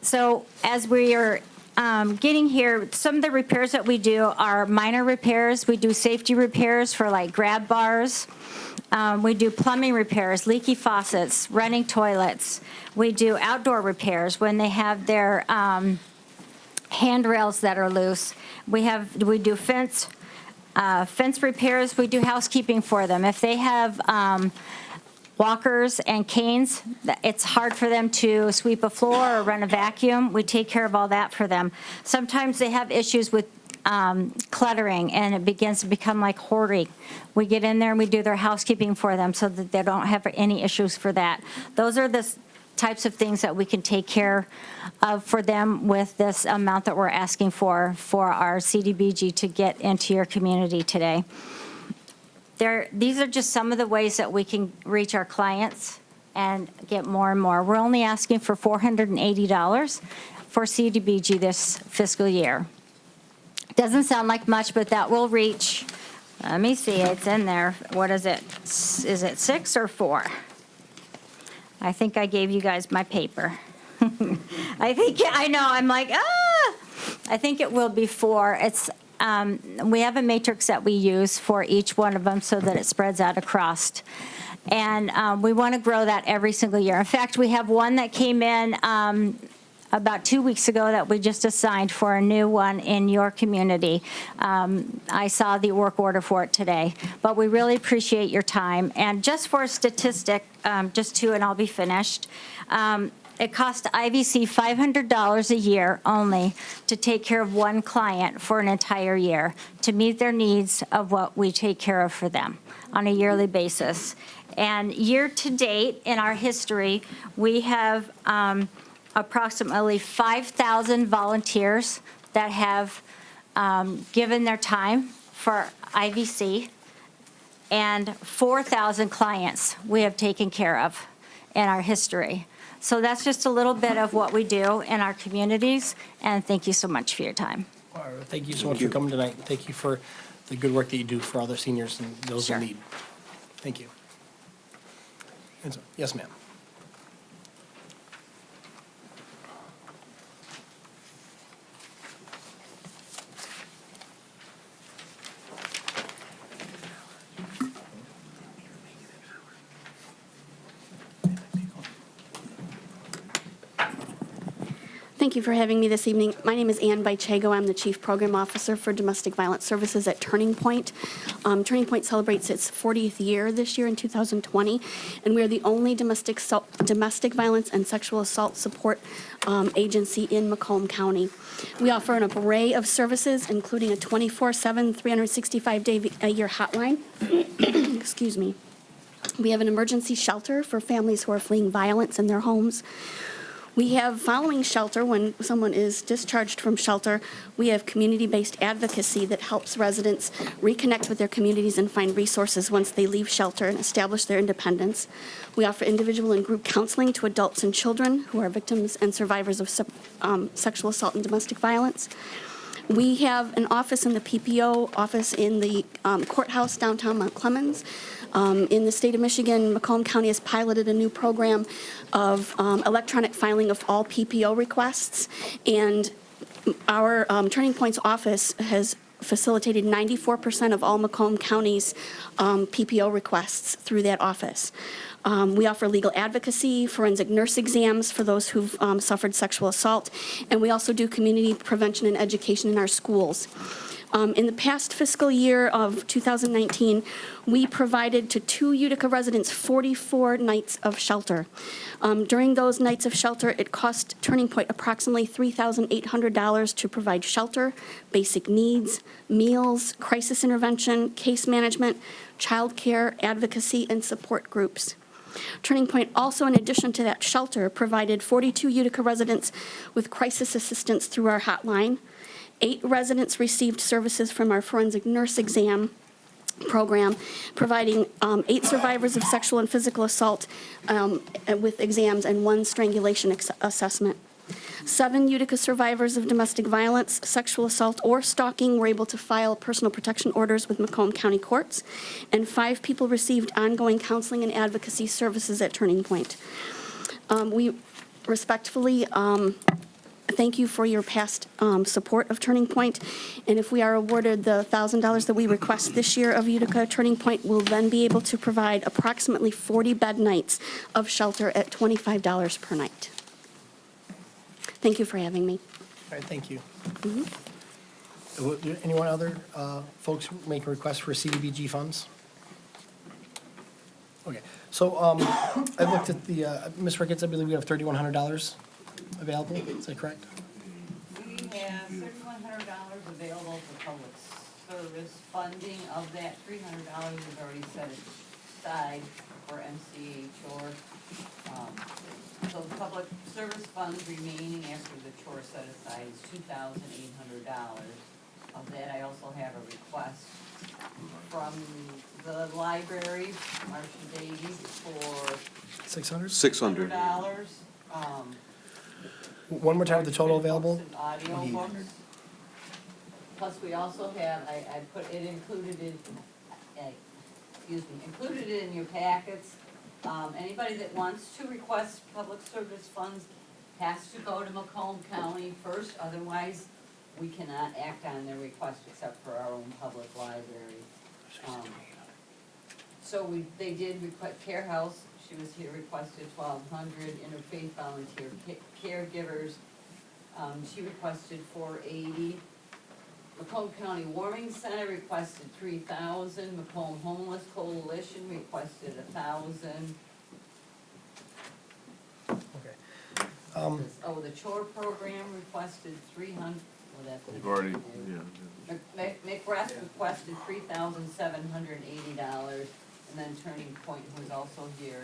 So as we are getting here, some of the repairs that we do are minor repairs. We do safety repairs for like grab bars. We do plumbing repairs, leaky faucets, running toilets. We do outdoor repairs when they have their handrails that are loose. We do fence repairs. We do housekeeping for them. If they have walkers and canes, it's hard for them to sweep a floor or run a vacuum. We take care of all that for them. Sometimes they have issues with cluttering, and it begins to become like hoarding. We get in there and we do their housekeeping for them so that they don't have any issues for that. Those are the types of things that we can take care of for them with this amount that we're asking for our CDBG to get into your community today. These are just some of the ways that we can reach our clients and get more and more. We're only asking for $480 for CDBG this fiscal year. Doesn't sound like much, but that will reach, let me see, it's in there. What is it? Is it 6 or 4? I think I gave you guys my paper. I know, I'm like, I think it will be 4. We have a matrix that we use for each one of them so that it spreads out across. And we want to grow that every single year. In fact, we have one that came in about 2 weeks ago that we just assigned for a new one in your community. I saw the work order for it today. But we really appreciate your time. And just for a statistic, just 2 and I'll be finished. It costs IVC $500 a year only to take care of one client for an entire year, to meet their needs of what we take care of for them on a yearly basis. And year to date in our history, we have approximately 5,000 volunteers that have given their time for IVC, and 4,000 clients we have taken care of in our history. So that's just a little bit of what we do in our communities, and thank you so much for your time. Thank you so much for coming tonight. Thank you for the good work that you do for other seniors and those in need. Thank you. Yes, ma'am. Thank you for having me this evening. My name is Ann Baichego. I'm the Chief Program Officer for Domestic Violence Services at Turning Point. Turning Point celebrates its 40th year this year in 2020, and we are the only domestic violence and sexual assault support agency in Macomb County. We offer an array of services, including a 24/7, 365-day-a-year hotline. Excuse me. We have an emergency shelter for families who are fleeing violence in their homes. We have, following shelter, when someone is discharged from shelter, we have community-based advocacy that helps residents reconnect with their communities and find resources once they leave shelter and establish their independence. We offer individual and group counseling to adults and children who are victims and survivors of sexual assault and domestic violence. We have an office in the PPO office in the courthouse downtown Mount Clemens. In the state of Michigan, Macomb County has piloted a new program of electronic filing of all PPO requests, and our Turning Point's office has facilitated 94% of all Macomb County's PPO requests through that office. We offer legal advocacy, forensic nurse exams for those who've suffered sexual assault, and we also do community prevention and education in our schools. In the past fiscal year of 2019, we provided to 2 Utica residents 44 nights of shelter. During those nights of shelter, it cost Turning Point approximately $3,800 to provide shelter, basic needs, meals, crisis intervention, case management, childcare, advocacy, and support groups. Turning Point also, in addition to that shelter, provided 42 Utica residents with crisis assistance through our hotline. 8 residents received services from our forensic nurse exam, program, providing 8 survivors of sexual and physical assault with exams and 1 strangulation assessment. 7 Utica survivors of domestic violence, sexual assault, or stalking were able to file personal protection orders with Macomb County courts, and 5 people received ongoing counseling and advocacy services at Turning Point. We respectfully thank you for your past support of Turning Point, and if we are awarded the $1,000 that we request this year of Utica, Turning Point will then be able to provide approximately 40 bed nights of shelter at $25 per night. Thank you for having me. All right, thank you. Anyone other folks make a request for CDBG funds? Okay, so I looked at the, Ms. Ricketts, I believe we have $3,100 available, is that correct? We have $3,100 available for public service funding. Of that, $300 is already set aside for MCH or, so the public service funds remaining after the chore set aside is $2,800. Of that, I also have a request from the library, Marcia Davies, for 600? $600. One more time, the total available? Audio books. Plus, we also have, I put it included in, included it in your packets. Anybody that wants to request public service funds has to go to Macomb County first, otherwise we cannot act on their request except for our own public library. So they did request, Care House, she was here, requested 1,200, Interfaith Volunteer Caregivers, she requested 480. Macomb County Warming Center requested 3,000, Macomb Homeless Coalition requested 1,000. Okay. Oh, the chore program requested 300, well, that's. You've already, yeah. McRest requested $3,780, and then Turning Point, who is also here,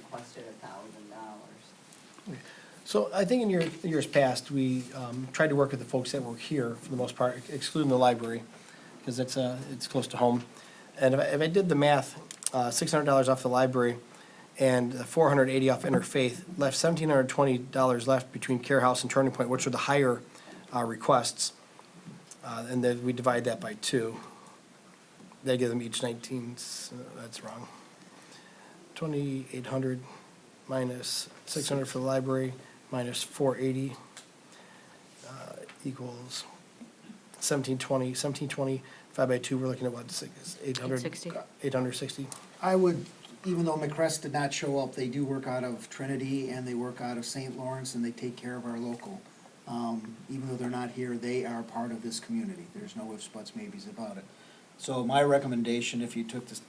requested $1,000. So I think in years past, we tried to work with the folks that were here for the most part, excluding the library, because it's close to home. And if I did the math, $600 off the library and $480 off Interfaith, left $1,720 left between Care House and Turning Point, which are the higher requests. And then we divide that by 2. They give them each 19, that's wrong. 2,800 minus 600 for the library, minus 480 equals 1,720. 1,720 divided by 2, we're looking at what, 860? 860. I would, even though McCrest did not show up, they do work out of Trinity and they work out of St. Lawrence and they take care of our local. Even though they're not here, they are part of this community. There's no ifs, buts, maybes about it. So my recommendation, if you took this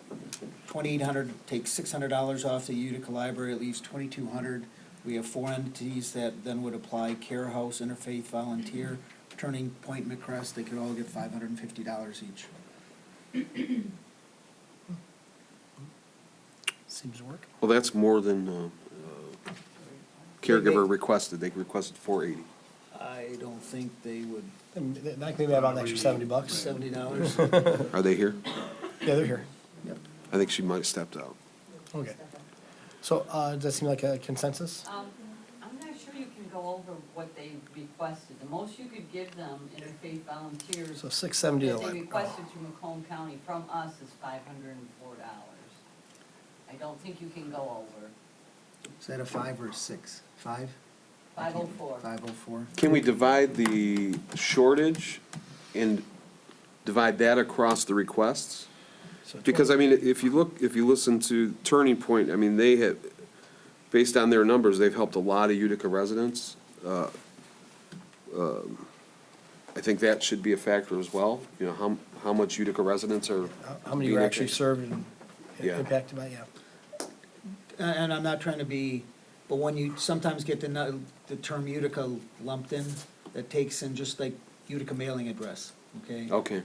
2,800, take $600 off the Utica Library, it leaves 2,200. We have 4 entities that then would apply: Care House, Interfaith Volunteer, Turning Point, McCrest. They could all get $550 each. Seems to work. Well, that's more than caregiver requested. They requested 480. I don't think they would. That could be about an extra $70. $70. Are they here? Yeah, they're here. Yep. I think she might have stepped out. Okay. So does that seem like a consensus? I'm not sure you can go over what they requested. The most you could give them, Interfaith Volunteers. So $670 that to they like- requested through Macomb County from us is $504. I don't think you can go over. Is that a 5 or a 6? 5? 504. 504. Can we divide the shortage and divide that across the requests? Because, I mean, if you listen to Turning Point, I mean, they have, based on their numbers, they've helped a lot of Utica residents. I think that should be a factor as well, you know, how much Utica residents are. How many were being actually served and Yeah. impacted by, yeah. And I'm not trying to be, but when you sometimes get the term Utica lumped in, that takes in just like Utica mailing address, okay? Okay.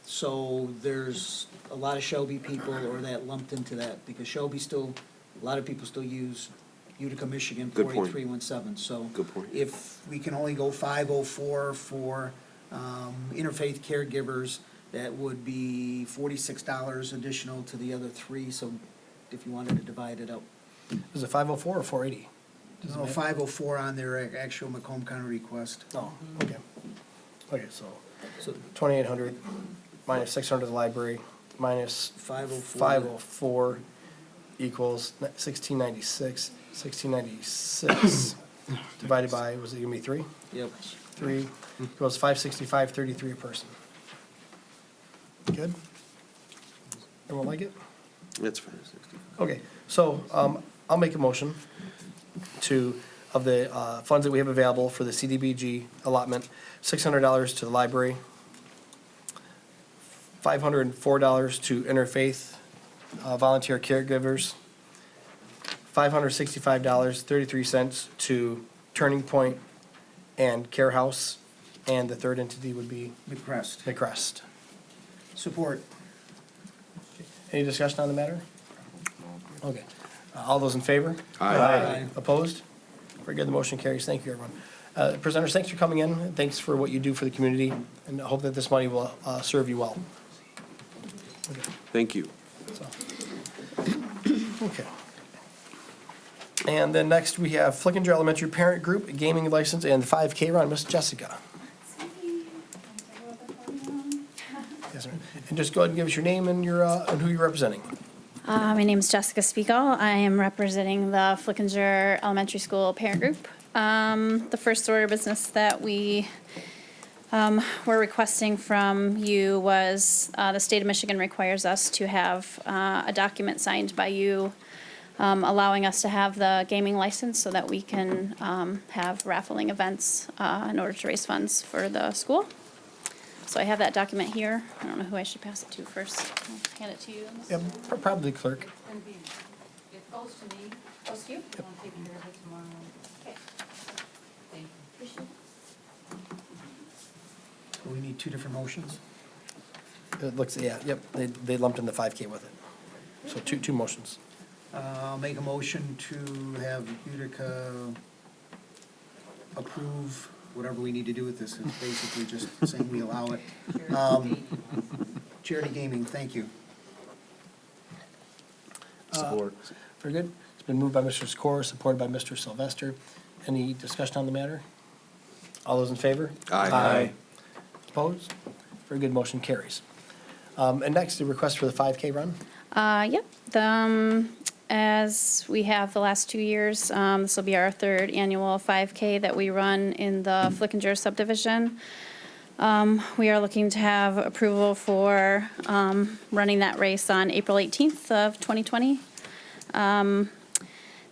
So there's a lot of Shelby people or that lumped into that, because Shelby still, a lot of people still use Utica, Michigan, Good point. 48317. So Good point. if we can only go 504 for interfaith caregivers, That would be $46 additional to the other three, so if you wanted to divide it up. Is it 504 or 480? Does it No, matter? 504 on their actual Macomb County request. Oh, okay. Okay, so So 2,800 minus 600 to the library, minus 504. 504 equals 1696. 1696 divided by, was it gonna be 3? Yep. 3 equals 565.33 a person. Good? Everyone like it? That's fine. Okay, so I'll make a motion of the funds that we have available for the CDBG allotment, $600 to the library, $504 to interfaith volunteer caregivers, $565.33 to Turning Point and Care House, and the third entity would be McCrest. McCrest. Support. Any discussion on the matter? Okay. All those in favor? Aye. Opposed? Very good, the motion carries. Thank you, everyone. Presenters, thanks for coming in. Thanks for what you do for the community, and I hope that this money will serve you well. Okay. Thank you. So, okay. And then next, we have Flickinger Elementary Parent Group, gaming license, and the 5K run. Miss Jessica. Yes, ma'am. And just go ahead and give us your name and and who you're representing. My name is Jessica Spiegel. I am representing the Flickinger Elementary School Parent Group. The first order of business that we were requesting from you was the state of Michigan requires us to have a document signed by you allowing us to have the gaming license so that we can have raffling events in order to raise funds for the school. So I have that document here. I don't know who I should pass it to first. I'll hand it to you. Yeah, probably clerk. It goes to me. Goes to you? I'm taking care of it tomorrow. Okay. Thank you. We need two different motions. It looks, yeah, yep, they lumped in the 5K with it. So two motions. I'll make a motion to have Utica approve whatever we need to do with this. It's basically just saying we allow it. Charity gaming, thank you. Support. Very good. It's been moved by Mr. Sikora, supported by Mr. Sylvester. Any discussion on the matter? All those in favor? Aye. Opposed? Very good, motion carries. And next, the request for the 5K run. Yep. As we have the last 2 years, this will be our third annual 5K that we run in the Flickinger subdivision. We are looking to have approval for running that race on April 18th of 2020.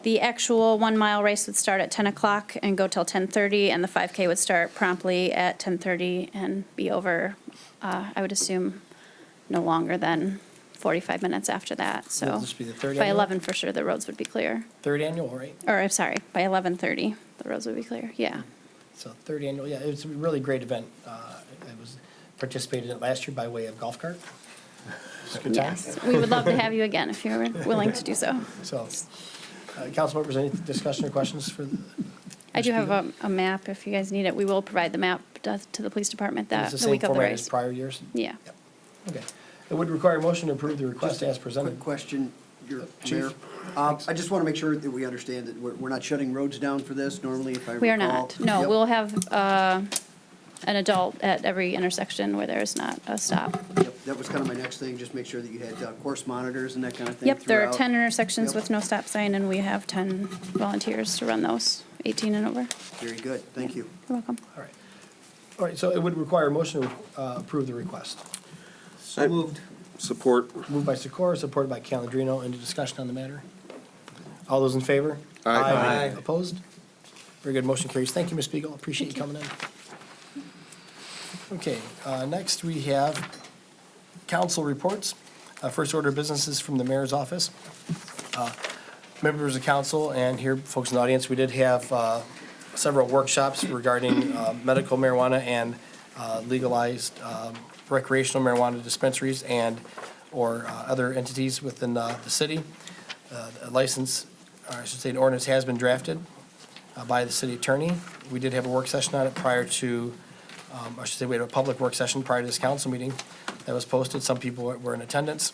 The actual 1 mile race would start at 10 o'clock and go till 10:30, and the 5K would start promptly at 10:30 and be over, I would assume, no longer than 45 minutes after that, so. Will this be the third By annual? 11, for sure, the roads would be clear. Third annual, right? Or, I'm sorry, by 11:30, the roads would be clear, yeah. So third annual, yeah, it's a really great event. I was participated in it last year by way of golf cart. It's a good time. Yes, we would love to have you again if you're willing to do so. So, council members, any discussion or questions for? I do have a map, if you guys need it. We will provide the map to the police department It's the same week of the format as race. prior years? Yeah. Okay. It would require a motion to approve the request as Quick presented. question, your Chief. Mayor. I just want to make sure that we understand that we're not shutting roads down for this normally, if I recall. We are not. No, Yep. we'll have an adult at every intersection where there is not a stop. Yep, that was kind of my next thing, just make sure that you had course monitors and that kind of thing Yep, there are throughout. 10 intersections Yep. with no stop sign, and we have 10 volunteers to run those, 18 and over. Very good, thank you. You're welcome. All right. All right, so it would require a motion to approve the request. So moved. Support. Moved by Sikora, supported by Calandrino. Any discussion on the matter? All those in favor? Aye. Opposed? Very good, motion carries. Thank you, Ms. Spiegel, appreciate you coming in. Okay, next we have council reports. First order of business is from the mayor's office. Members of council and here, folks in the audience, we did have several workshops regarding medical marijuana and legalized recreational marijuana dispensaries or other entities within the city. A license, or I should say an ordinance has been drafted by the city attorney. We did have a work session on it prior to, I should say we had a public work session prior to this council meeting. that was posted. Some people were in attendance.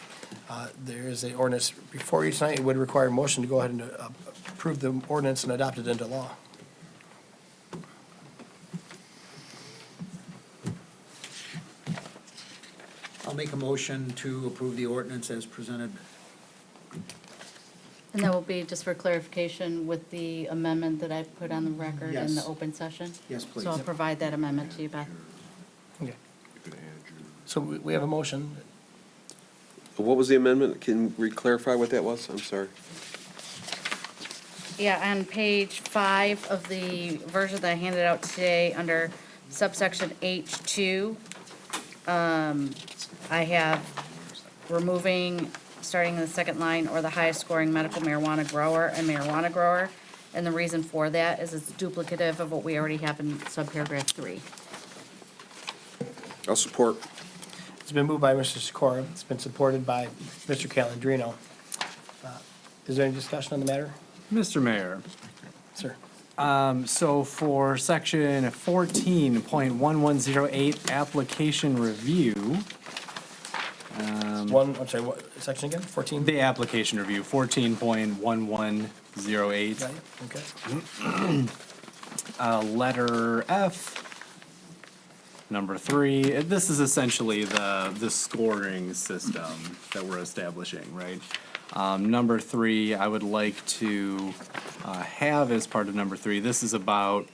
There is an ordinance before you tonight. It would require a motion to go ahead and approve the ordinance and adopt it into law. I'll make a motion to approve the ordinance as presented. And that will be, just for clarification, with the amendment that I put on the record in the Yes. open session? Yes, please. So I'll provide that amendment to you, Beth. Okay. So we have a motion. What was the amendment? Can we clarify what that was? I'm sorry. Yeah, on page 5 of the version that I handed out today, under subsection H2, I have removing, starting in the second line, or the highest scoring medical marijuana grower and marijuana grower. And the reason for that is it's duplicative of what we already have in subparagraph 3. I'll support. It's been moved by Mr. Sikora. It's been supported by Mr. Calendino. Is there any discussion on the matter? Mr. Mayor, Sir? so for section 14.1108, application review. I'm sorry, what section again? 14? The application review, 14.1108. Got it? Okay. Letter F, number 3. This is essentially the scoring system that we're establishing, right? Number 3, I would like to have as part of number 3, this is about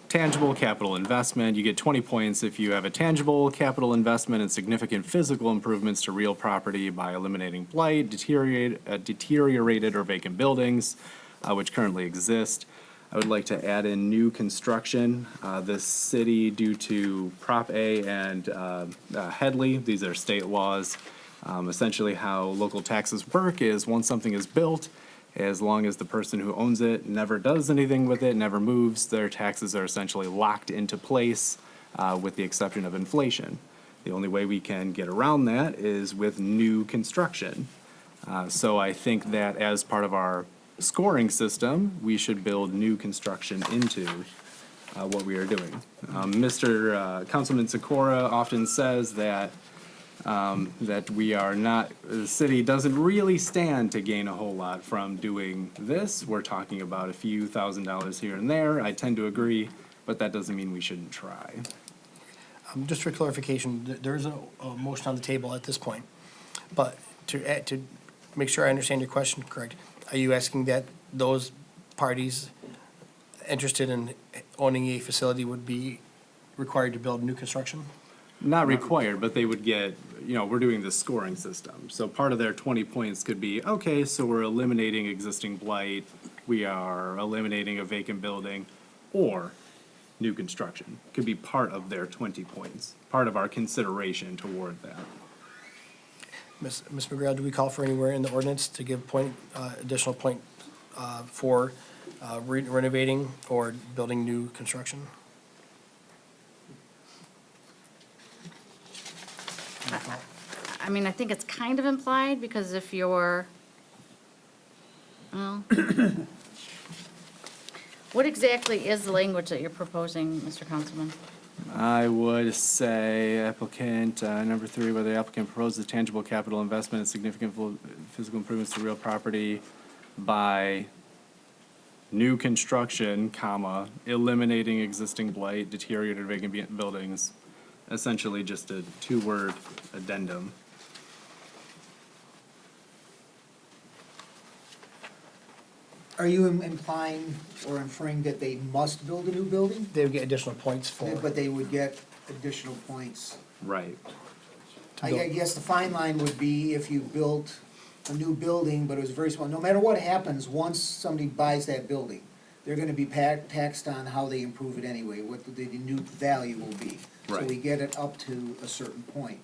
tangible capital investment. You get 20 points if you have a tangible capital investment and significant physical improvements to real property by eliminating blight, deteriorated or vacant buildings, which currently exist. I would like to add in new construction. The city, due to Prop A and Headley, these are state laws. Essentially how local taxes work is once something is built, as long as the person who owns it never does anything with it, never moves, their taxes are essentially locked into place with the exception of inflation. The only way we can get around that is with new construction. So I think that as part of our scoring system, we should build new construction into what we are doing. Mr. Councilman Sikora often says that we are not, the city doesn't really stand to gain a whole lot from doing this. We're talking about a few $1,000s here and there. I tend to agree, but that doesn't mean we shouldn't try. Just for clarification, there is a motion on the table at this point. But to make sure I understand your question correct, are you asking that those parties interested in owning a facility would be required to build new construction? Not required, but they would get, we're doing this scoring system. So part of their 20 points could be, okay, so we're eliminating existing blight, we are eliminating a vacant building, or new construction. Could be part of their 20 points, part of our consideration toward that. Ms. McGrail, do we call for anywhere in the ordinance to give additional point for renovating or building new construction? I mean, I think it's kind of implied, because if you're, well, what exactly is the language that you're proposing, Mr. Councilman? I would say applicant, number 3, whether the applicant proposes tangible capital investment and significant physical improvements to real property by new construction, comma, eliminating existing blight, deteriorated vacant buildings, essentially just a 2-word addendum. Are you implying or inferring that they must build a new building? They would get additional points for. But they would get additional points. Right. I guess the fine line would be if you built a new building, but it was very small. No matter what happens, once somebody buys that building, they're gonna be taxed on how they improve it anyway, what the new value will be. So Right. we get it up to a certain point.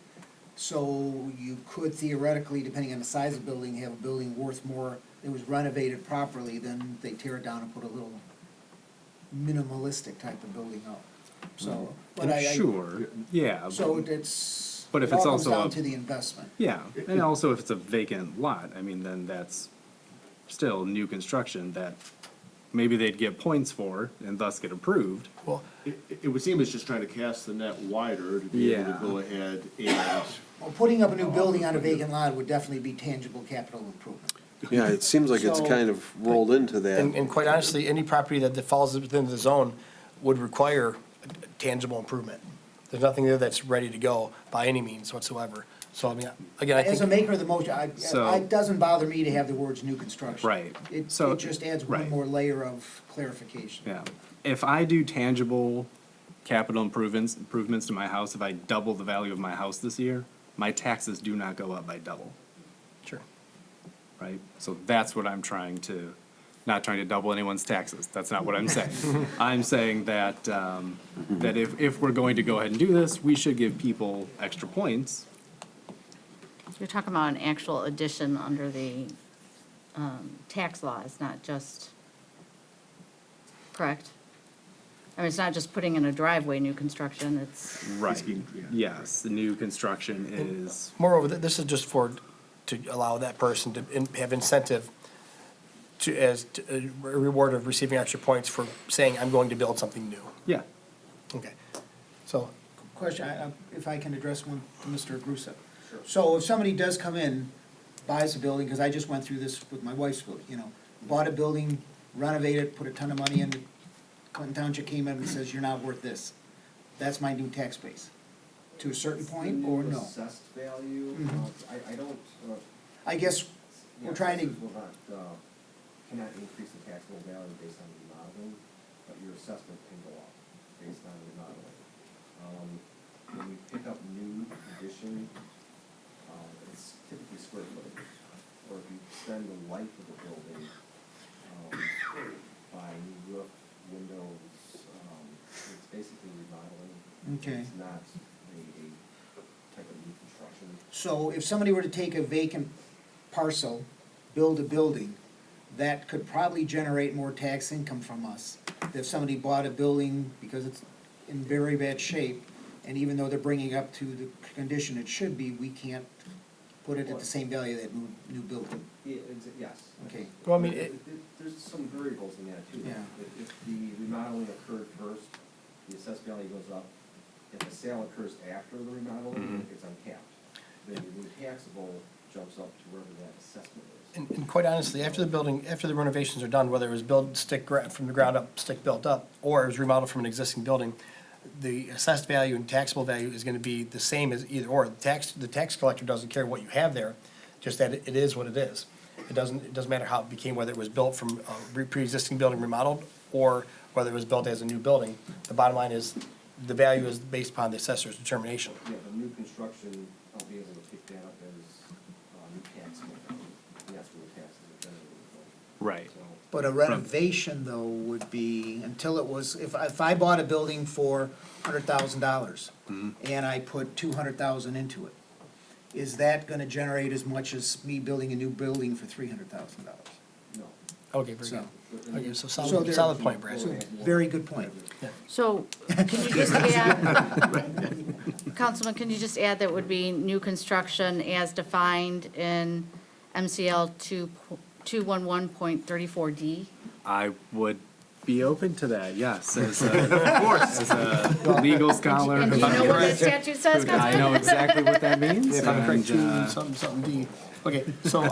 So you could theoretically, depending on the size of the building, have a building worth more, it was renovated properly, then they tear it down and put a little minimalistic type of building up. So, but Sure, yeah. so it's, But if it all it's comes also down a- to the investment. Yeah, and also if it's a vacant lot, I mean, then that's still new construction that maybe they'd get points for and thus get approved. Well, It would seem it's just trying to cast the net wider to be able to Yeah. go ahead and, Well, putting up a new building on a vacant lot would definitely be tangible capital improvement. Yeah, it seems like it's So- kind of rolled into that. and quite honestly, any property that falls within the zone would require tangible improvement. There's nothing there that's ready to go by any means whatsoever. So, I mean, again, I As a think, maker of the motion, So- it doesn't bother me to have the words new construction. Right. It So- just adds one right. more layer of clarification. Yeah. If I do tangible capital improvements to my house, if I double the value of my house this year, my taxes do not go up by double, sure. right? So that's what I'm trying to, not trying to double anyone's taxes. That's not what I'm saying. I'm saying that, that if we're going to go ahead and do this, we should give people extra points. You're talking about an actual addition under the tax laws, not just, correct? I mean, it's not just putting in a driveway, new construction, it's, Right. Yes, the new construction is, Moreover, this is just to allow that person to have incentive as a reward of receiving extra points for saying, I'm going to build something new. yeah. Okay. So, Question, if I can address one to Mr. Grusa. So if somebody does come in, buys a building, because I just went through this with my wife's building, bought a building, renovated it, put a ton of money in, Clinton Township came in and says, you're not worth this. That's my new tax base. To a certain point, or no? Assessed value, Mhm. I don't. I guess we're trying to, Will not, cannot increase the taxable value based on remodeling, but your assessment can go up based on remodeling. When we pick up new addition, it's typically square footage, or if you extend the life of the building, by new roof, windows, it's basically remodeling. Okay. It's not a type of new construction. so if somebody were to take a vacant parcel, build a building, that could probably generate more tax income from us. If somebody bought a building because it's in very bad shape, and even though they're bringing up to the condition it should be, we can't put it at the same value of that new building. Yes. Okay. Well, I mean, There's some variables in that too. Yeah. If the remodeling occurred first, the assessed value goes up. If the sale occurs after the remodeling, it's uncapped. Then the new taxable jumps up to wherever that assessment is. and quite honestly, after the renovations are done, whether it was from the ground up, stick built up, or it was remodeled from an existing building, the assessed value and taxable value is gonna be the same as either or. The tax collector doesn't care what you have there, just that it is what it is. It doesn't matter how it became, whether it was built from a pre-existing building remodeled, or whether it was built as a new building. The bottom line is, the value is based upon the assessor's determination. Yeah, the new construction, I'll be able to pick that up as new taxable value. And that's where the taxes are generated. Right. So, But a renovation though would be, until it was, if I bought a building for $100,000 and I put 200,000 into it, is that gonna generate as much as me building a new building for $300,000? no. Okay, very good. Okay, so So there- solid point, Brad. so very good point. so, can you just add, Councilman, can you just add that would be new construction as defined in MCL 211.34D? I would be open to that, yes, as a legal scholar. And do you know what that statute says, I Councilman? know exactly what that means. If I'm correct, and, something D. Okay, so,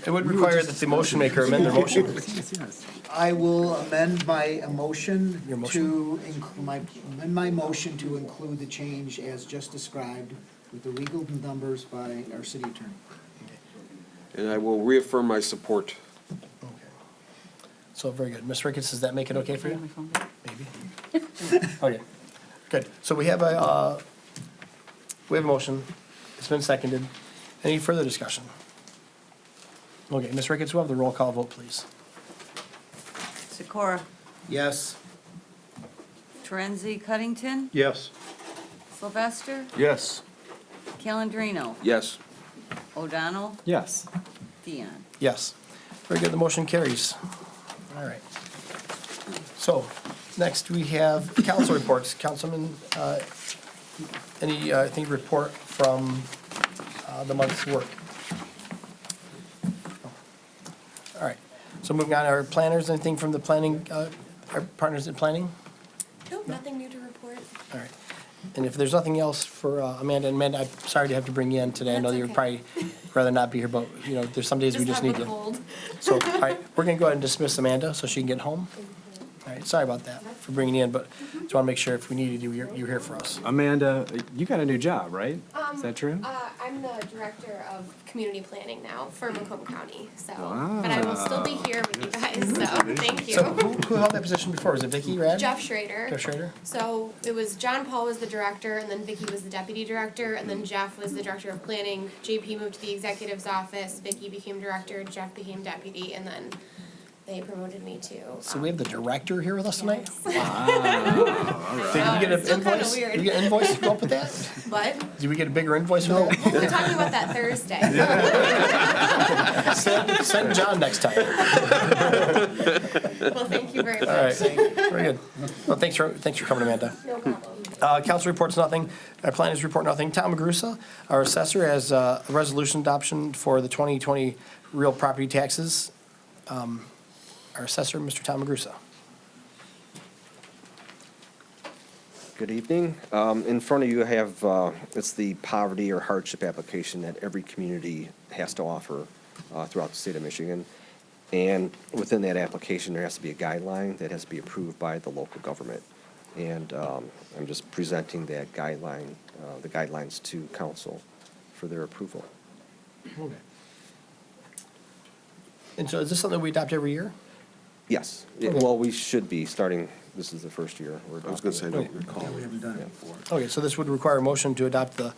it would require that the motion maker amend their motion. yes. I will amend my motion Your motion? to, amend my motion to include the change as just described with the legal numbers by our city attorney. And I will reaffirm my support. Okay. So, very good. Ms. Ricketts, does that make it okay for you? Maybe. Okay, good. So we have a motion. It's been seconded. Any further discussion? Okay, Ms. Ricketts, we'll have the roll call vote, please. Sikora? Yes. Torenzi, Cuddington? Yes. Sylvester? yes. Calendino? Yes. O'Donnell? Yes. Dion? Yes. Very good, the motion carries. All right. So, next we have council reports. Councilman, any report from the month's work? All right. So moving on, our planners, anything from the planning, our partners in planning? Nope, nothing new to report. All right. And if there's nothing else for Amanda, I'm sorry to have to bring you in today. I know that you're probably rather not be here, but, you know, there's some days we just need you. Cold. So, all right, we're gonna go ahead and dismiss Amanda so she can get home. All right, sorry about that for bringing you in, but just wanna make sure if we needed you, you're here for us. Amanda, you got a new job, right? Is that true? I'm the director of community planning now for Macomb County, so, Wow. but I will still be here with you guys, so, thank you. So who held that position before? Was it Vicky Rad? Jeff Schrader. Jeff Schrader? So it was John Paul was the director, and then Vicky was the deputy director, and then Jeff was the director of planning. JP moved to the executive's office, Vicky became director, Jeff became deputy, and then they promoted me to. So we have the director here with us tonight? Wow, all right. Did we get an Still kinda invoice? weird. Did we get an invoice to go up with that? But Did we get a bigger invoice for that? we'll be talking about that Thursday. Send John next time. Well, thank you very much. All right, very good. Well, thanks for coming, Amanda. No problem. Council reports nothing, our planners report nothing. Tom Magrusa, our assessor, has a resolution adoption for the 2020 real property taxes. Our assessor, Mr. Tom Magrusa. Good evening. In front of you, I have, it's the poverty or hardship application that every community has to offer throughout the state of Michigan. And within that application, there has to be a guideline that has to be approved by the local government. And I'm just presenting that guideline, the guidelines to council for their approval. Okay. And so is this something we adopt every year? Yes. Okay. Well, we should be starting, this is the first year. I was gonna say, I don't Okay. recall. We haven't done it before. Okay, so this would require a motion to adopt the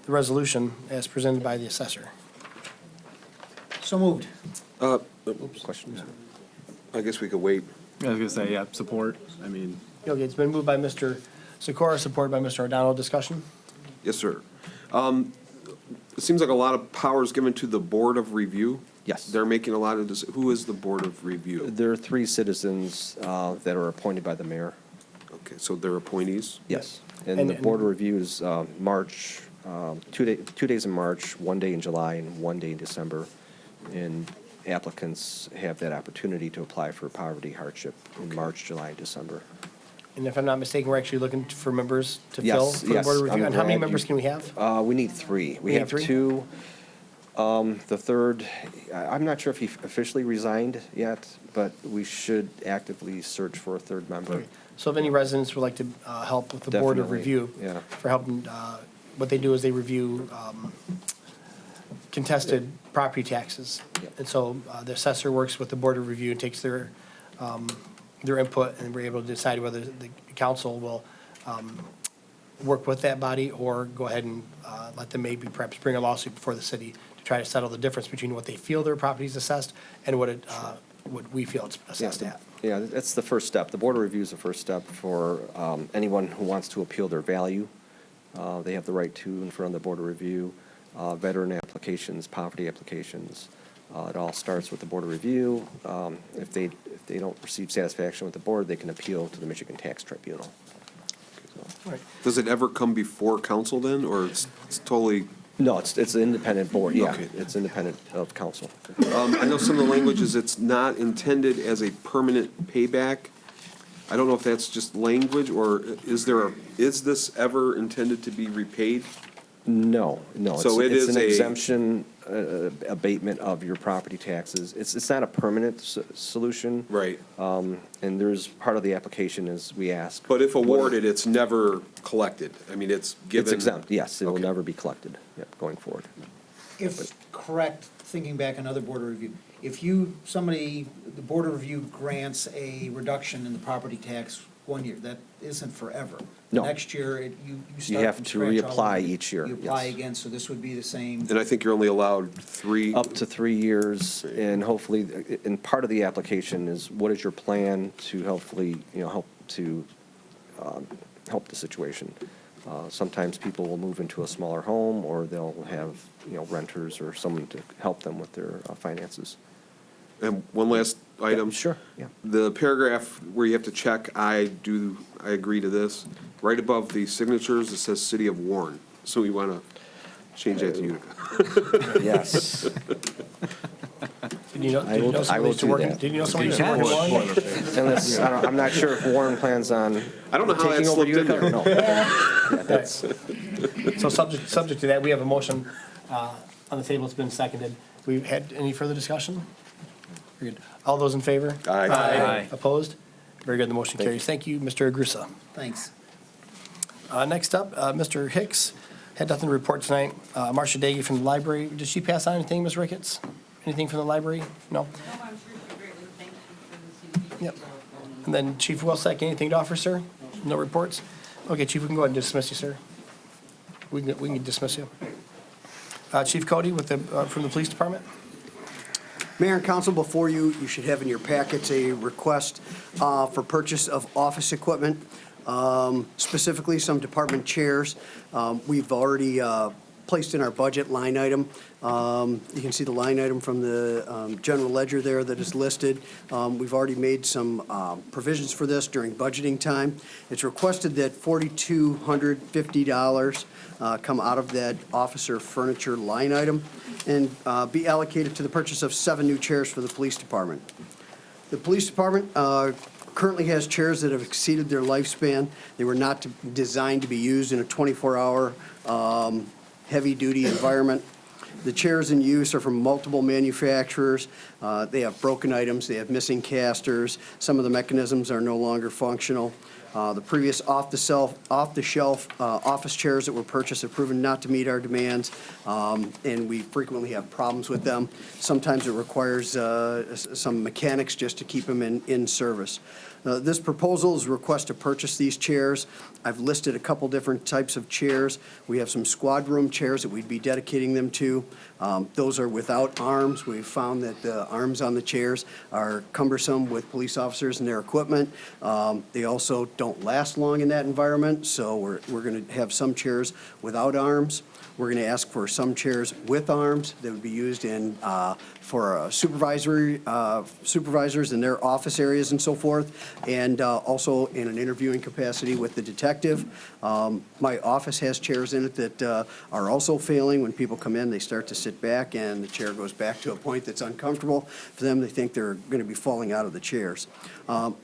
resolution as presented by the assessor. So moved. Questions? I guess we could wait. I was gonna say, yeah, support. I mean, Okay, it's been moved by Mr. Sikora, supported by Mr. O'Donnell. Discussion? Yes, sir. It seems like a lot of power is given to the Board of Review. Yes. They're making a lot of, who is the Board of Review? There are 3 citizens that are appointed by the mayor. Okay, so they're appointees? Yes. And the board of review is March, 2 days in March, 1 day in July, and 1 day in December. And applicants have that opportunity to apply for poverty hardship in March, July, and December. And if I'm not mistaken, we're actually looking for members to fill Yes, for the yes. Board of Review. I'm And how many glad members you- can we have? We need 3. We We need have 3? 2. The third, I'm not sure if he officially resigned yet, but we should actively search for a third member. Okay. So if any residents would like to help with the Board of Definitely, Review, yeah. for helping, what they do is they review contested property taxes. Yep. And so the assessor works with the Board of Review and takes their input, and we're able to decide whether the council will work with that body or go ahead and let them maybe perhaps bring a lawsuit before the city to try to settle the difference between what they feel their property is assessed and what we feel it's assessed at. Yeah, that's the first step. The Board of Review is the first step for anyone who wants to appeal their value. They have the right to in front of the Board of Review. Veteran applications, poverty applications. It all starts with the Board of Review. If they don't receive satisfaction with the board, they can appeal to the Michigan Tax Tribunal. All right. Does it ever come before council then, or it's totally? No, it's an independent board, yeah. Okay. It's independent of council. I know some of the language is it's not intended as a permanent payback. I don't know if that's just language, or is this ever intended to be repaid? No. So it It's is an a- exemption abatement of your property taxes. It's not a permanent solution. Right. And there's, part of the application is we ask. But if awarded, it's never collected. I mean, it's given. It's exempt, yes. It will Okay. never be collected, going forward. If correct, thinking back another Board of Review, if the Board of Review grants a reduction in the property tax 1 year, that isn't forever. No. Next year, you You start have from to scratch all reapply over. each year, You apply yes. again, so this would be the same. And I think you're only allowed 3. Up to 3 years, and hopefully, and part of the application is what is your plan to hopefully, help the situation. Sometimes people will move into a smaller home, or they'll have, renters or someone to help them with their finances. And one last item. Sure, yeah. The paragraph where you have to check, I agree to this. Right above the signatures, it says City of Warren. So we want to change that to Utica. Yes. Did you know, I did you will- know I somebody will used to do work, that. did you know somebody You used to work in can. Warren? Unless, I'm not sure if Warren plans on I don't know how that taking over slipped in Utica or no. there. So subject to that, we have a motion on the table, it's been seconded. We've had any further discussion? Very good. All those in favor? Aye. Aye. Opposed? Very good, the motion carries. Thank you, Mr. Agrusa. Thanks. Next up, Mr. Hicks had nothing to report tonight. Marcia Daggy from the library, did she pass on anything, Ms. Ricketts? Anything from the library? No? No, I'm sure she greatly thanks you for this evening. Yep. And then Chief Wilczek, anything to offer, sir? No reports? Okay, Chief, we can go ahead and dismiss you, sir. We can dismiss you. Chief Cody with the, from the police department? Mayor and council, before you, you should have in your packets a request for purchase of office equipment, specifically some department chairs. We've already placed in our budget line item. You can see the line item from the general ledger there that is listed. We've already made some provisions for this during budgeting time. It's requested that $4,250 come out of that officer furniture line item and be allocated to the purchase of 7 new chairs for the police department. The police department currently has chairs that have exceeded their lifespan. They were not designed to be used in a 24-hour heavy-duty environment. The chairs in use are from multiple manufacturers. They have broken items, they have missing casters. Some of the mechanisms are no longer functional. The previous off-the-shelf office chairs that were purchased have proven not to meet our demands, and we frequently have problems with them. Sometimes it requires some mechanics just to keep them in service. This proposal is a request to purchase these chairs. I've listed a couple different types of chairs. We have some squad room chairs that we'd be dedicating them to. Those are without arms. We've found that the arms on the chairs are cumbersome with police officers and their equipment. They also don't last long in that environment, so we're going to have some chairs without arms. We're going to ask for some chairs with arms that would be used in, for supervisors in their office areas and so forth, and also in an interviewing capacity with the detective. My office has chairs in it that are also failing. When people come in, they start to sit back, and the chair goes back to a point that's uncomfortable for them. They think they're going to be falling out of the chairs.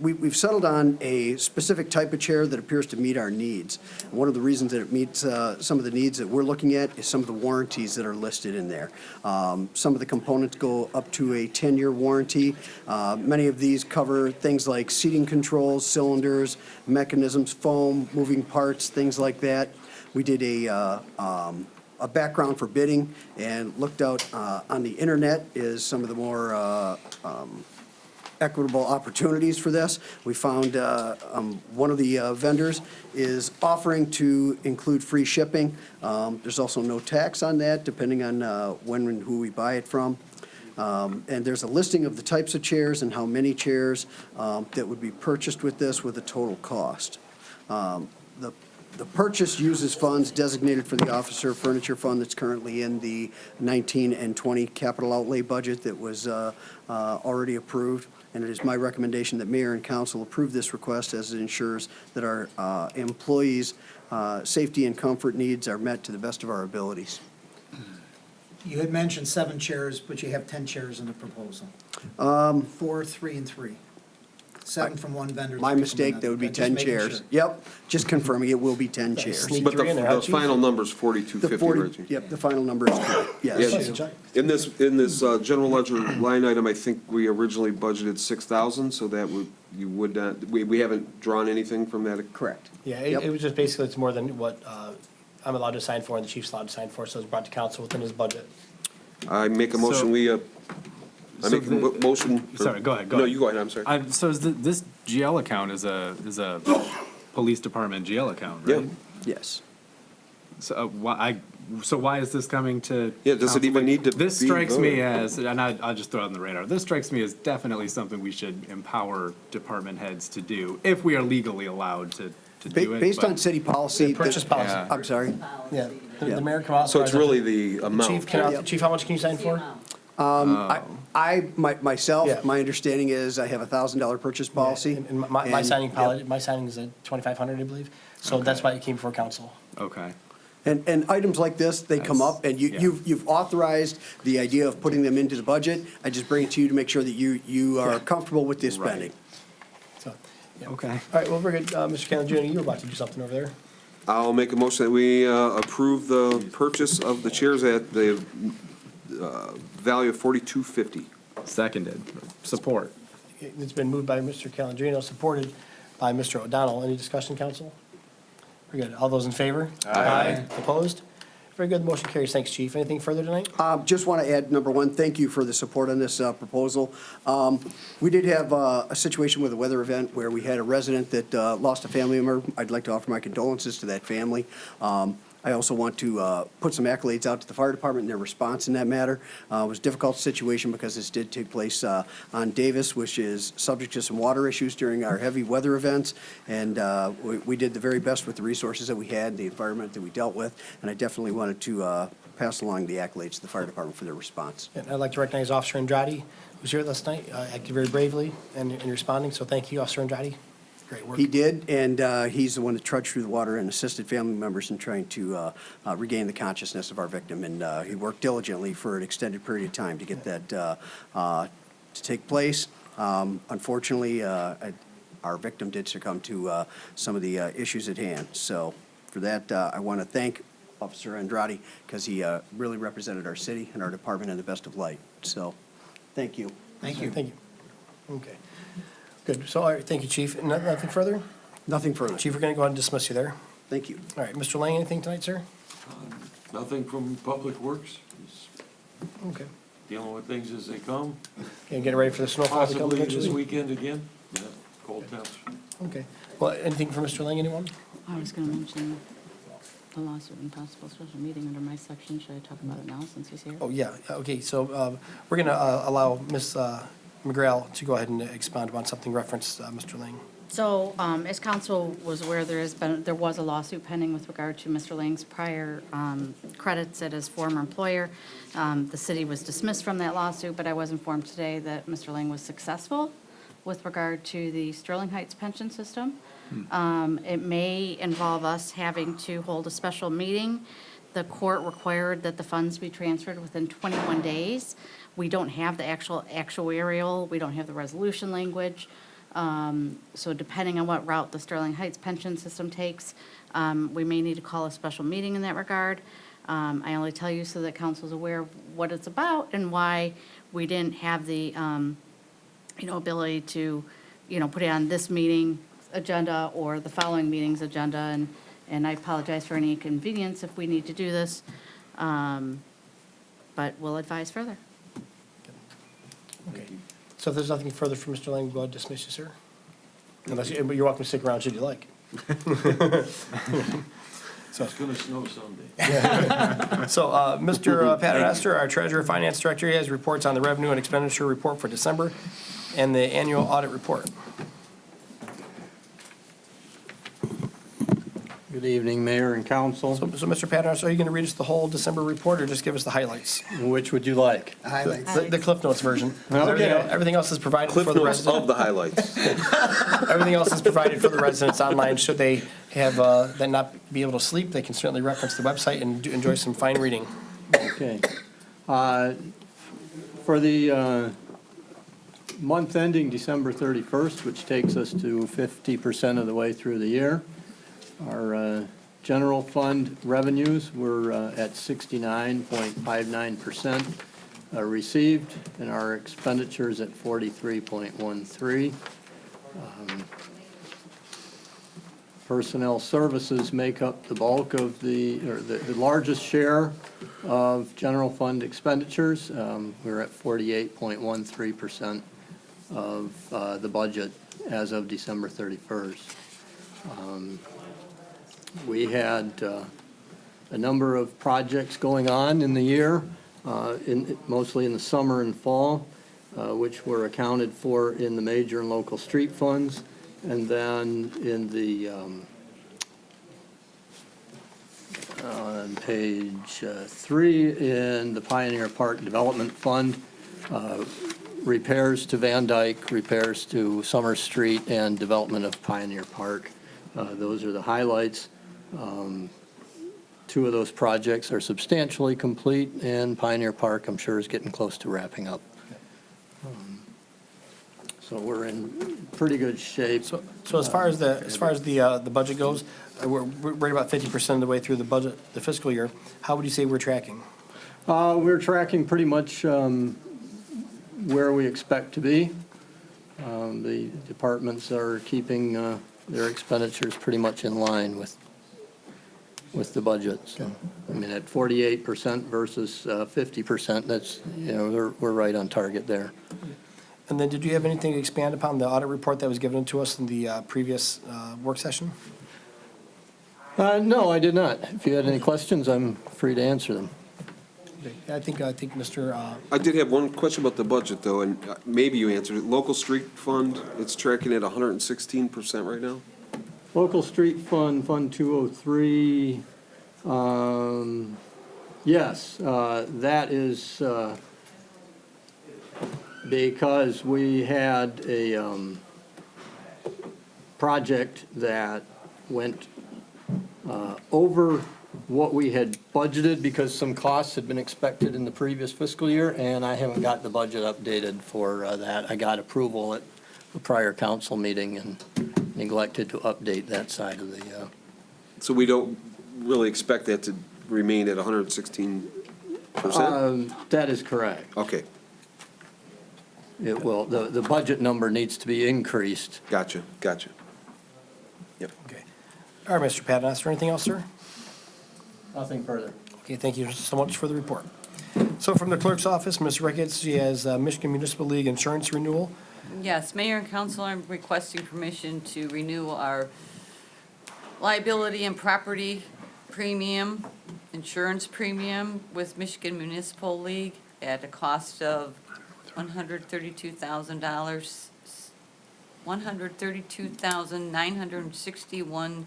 We've settled on a specific type of chair that appears to meet our needs. One of the reasons that it meets some of the needs that we're looking at is some of the warranties that are listed in there. Some of the components go up to a 10-year warranty. Many of these cover things like seating controls, cylinders, mechanisms, foam, moving parts, things like that. We did a background for bidding and looked out on the internet is some of the more equitable opportunities for this. We found one of the vendors is offering to include free shipping. There's also no tax on that, depending on when and who we buy it from. And there's a listing of the types of chairs and how many chairs that would be purchased with this with a total cost. The purchase uses funds designated for the officer furniture fund that's currently in the 19 and 20 capital outlay budget that was already approved. And it is my recommendation that mayor and council approve this request as it ensures that our employees' safety and comfort needs are met to the best of our abilities. You had mentioned 7 chairs, but you have 10 chairs in the proposal. 4, 3, and 3. 7 from one vendor. My 3 from mistake, another. that would be Just 10 making chairs. sure. Yep, just confirming it will be 10 chairs. Sneak But three in there, huh, the Chief? final number is The 4250, 40, Reggie. yep, the final number is correct, yes. Yeah, in this general ledger line item, I think we originally budgeted 6,000, so that would, you would not, we haven't drawn anything from that. Correct. Yeah, Yep. it was just basically, it's more than what I'm allowed to sign for and the chief's allowed to sign for, so it's brought to council within his budget. I make a motion, I make a motion. Sorry, go ahead, go No, ahead. you go ahead, I'm sorry. So is this GL account is a police department GL account, Yeah. right? Yes. So why is this coming to? Yeah, does it council? even need to This be strikes me voted? as, and I'll just throw it on the radar, this strikes me as definitely something we should empower department heads to do, if we are legally allowed to do it. Based but- on city policy. Purchase policy. Yeah. I'm sorry. Yeah, the Yeah. mayor can authorize. So it's it. really the amount. Chief, how much can you sign for? Myself, Yeah. my understanding is I have a $1,000 purchase policy. And my and- signing yep. policy, my signing is at 2,500, I believe, so that's why it came before council. Okay. And items like this, they come up, and Yeah. you've authorized the idea of putting them into the budget. I just bring it to you to make sure that you are comfortable with the spending. So, yeah. Okay. All right, well, very good. Mr. Calandrini, you were about to do something over there. I'll make a motion that we approve the purchase of the chairs at the value of $42.50. Seconded. Support. It's been moved by Mr. Calandrino, supported by Mr. O'Donnell. Any discussion, council? Very good. All those in favor? Aye. Opposed? Very good. Motion carries. Thanks, Chief. Anything further tonight? Just want to add, number one, thank you for the support on this proposal. We did have a situation with a weather event where we had a resident that lost a family member. I'd like to offer my condolences to that family. I also want to put some accolades out to the fire department and their response in that matter. It was a difficult situation because this did take place on Davis, which is subject to some water issues during our heavy weather events. And we did the very best with the resources that we had, the environment that we dealt with. And I definitely wanted to pass along the accolades to the fire department for their response. And I'd like to recognize Officer Andrade, who was here last night, acted very bravely in responding. So thank you, Officer Andrade. Great work. He did, and he's the one that trudged through the water and assisted family members in trying to regain the consciousness of our victim. And he worked diligently for an extended period of time to get that to take place. Unfortunately, our victim did succumb to some of the issues at hand. So for that, I want to thank Officer Andrade because he really represented our city and our department in the best of light. So, thank you. Thank you. Thank you. Okay. Good. So, all right, thank you, Chief. Nothing further? Nothing further. Chief, we're going to go ahead and dismiss you there. Thank you. All right, Mr. Lang, anything tonight, sir? Nothing from Public Works, just Okay. dealing with things as they come. And getting ready for the snowfall to come Possibly this eventually? weekend again, yeah, cold temps. Okay. Well, anything for Mr. Lang, anyone? I was going to mention the lawsuit and possible special meeting under my section. Should I talk about it now since he's here? Oh, yeah. Okay, so we're going to allow Ms. McGrail to go ahead and expound upon something referenced, Mr. Lang. So, as council was aware, there was a lawsuit pending with regard to Mr. Lang's prior credits at his former employer. The city was dismissed from that lawsuit, but I was informed today that Mr. Lang was successful with regard to the Sterling Heights pension system. It may involve us having to hold a special meeting. The court required that the funds be transferred within 21 days. We don't have the actual actuarial, we don't have the resolution language. So depending on what route the Sterling Heights pension system takes, we may need to call a special meeting in that regard. I only tell you so that council's aware of what it's about and why we didn't have the, ability to, put it on this meeting agenda or the following meeting's agenda. And I apologize for any inconvenience if we need to do this. But we'll advise further. Okay. So if there's nothing further from Mr. Lang, we'll go ahead and dismiss you, sir. Unless you're welcome to stick around should you like. It's gonna snow someday. So, Mr. Paternoster, our Treasurer Finance Director, he has reports on the revenue and expenditure report for December and the annual audit report. Good evening, Mayor and Council. So, Mr. Paternoster, are you going to read us the whole December report or just give us the highlights? Which would you like? The Cliff Notes version. Okay. Everything else is provided Cliff for the notes resident. of the highlights. Everything else is provided for the residents online. Should they have, then not be able to sleep, they can certainly reference the website and enjoy some fine reading. Okay. For the month ending December 31st, which takes us to 50% of the way through the year, our general fund revenues were at 69.59% received, and our expenditures at 43.13%. Personnel services make up the bulk of the largest share of general fund expenditures. We're at 48.13% of the budget as of December 31st. We had a number of projects going on in the year, mostly in the summer and fall, which were accounted for in the major and local street funds. And then in the, on page 3, in the Pioneer Park Development Fund, repairs to Van Dyke, repairs to Summer Street, and development of Pioneer Park. Those are the highlights. 2 of those projects are substantially complete, and Pioneer Park, I'm sure, is getting close to wrapping up. So we're in pretty good shape. So as far as the budget goes, we're right about 50% of the way through the budget, the fiscal year. How would you say we're tracking? We're tracking pretty much where we expect to be. The departments are keeping their expenditures pretty much in line with the budget. So, I mean, at 48% versus 50%, that's, we're right on target there. And then did you have anything to expand upon the audit report that was given to us in the previous work session? No, I did not. If you had any questions, I'm free to answer them. I think Mr. I did have one question about the budget, though, and maybe you answered it. Local street fund, it's tracking at 116% right now? Local Street Fund, Fund 203, yes, that is because we had a project that went over what we had budgeted because some costs had been expected in the previous fiscal year, and I haven't got the budget updated for that. I got approval at a prior council meeting and neglected to update that side of the, So we don't really expect that to remain at 116%? that is correct. Okay, It will, the budget number needs to be increased. gotcha. Yep. Okay. All right, Mr. Patton, is there anything else, sir? Nothing further. Okay, thank you so much for the report. So from the clerk's office, Ms. Ricketts, she has Michigan Municipal League insurance renewal. Yes, Mayor and Council, I'm requesting permission to renew our liability and property premium, insurance premium with Michigan Municipal League at a cost of $132,000, $132,961.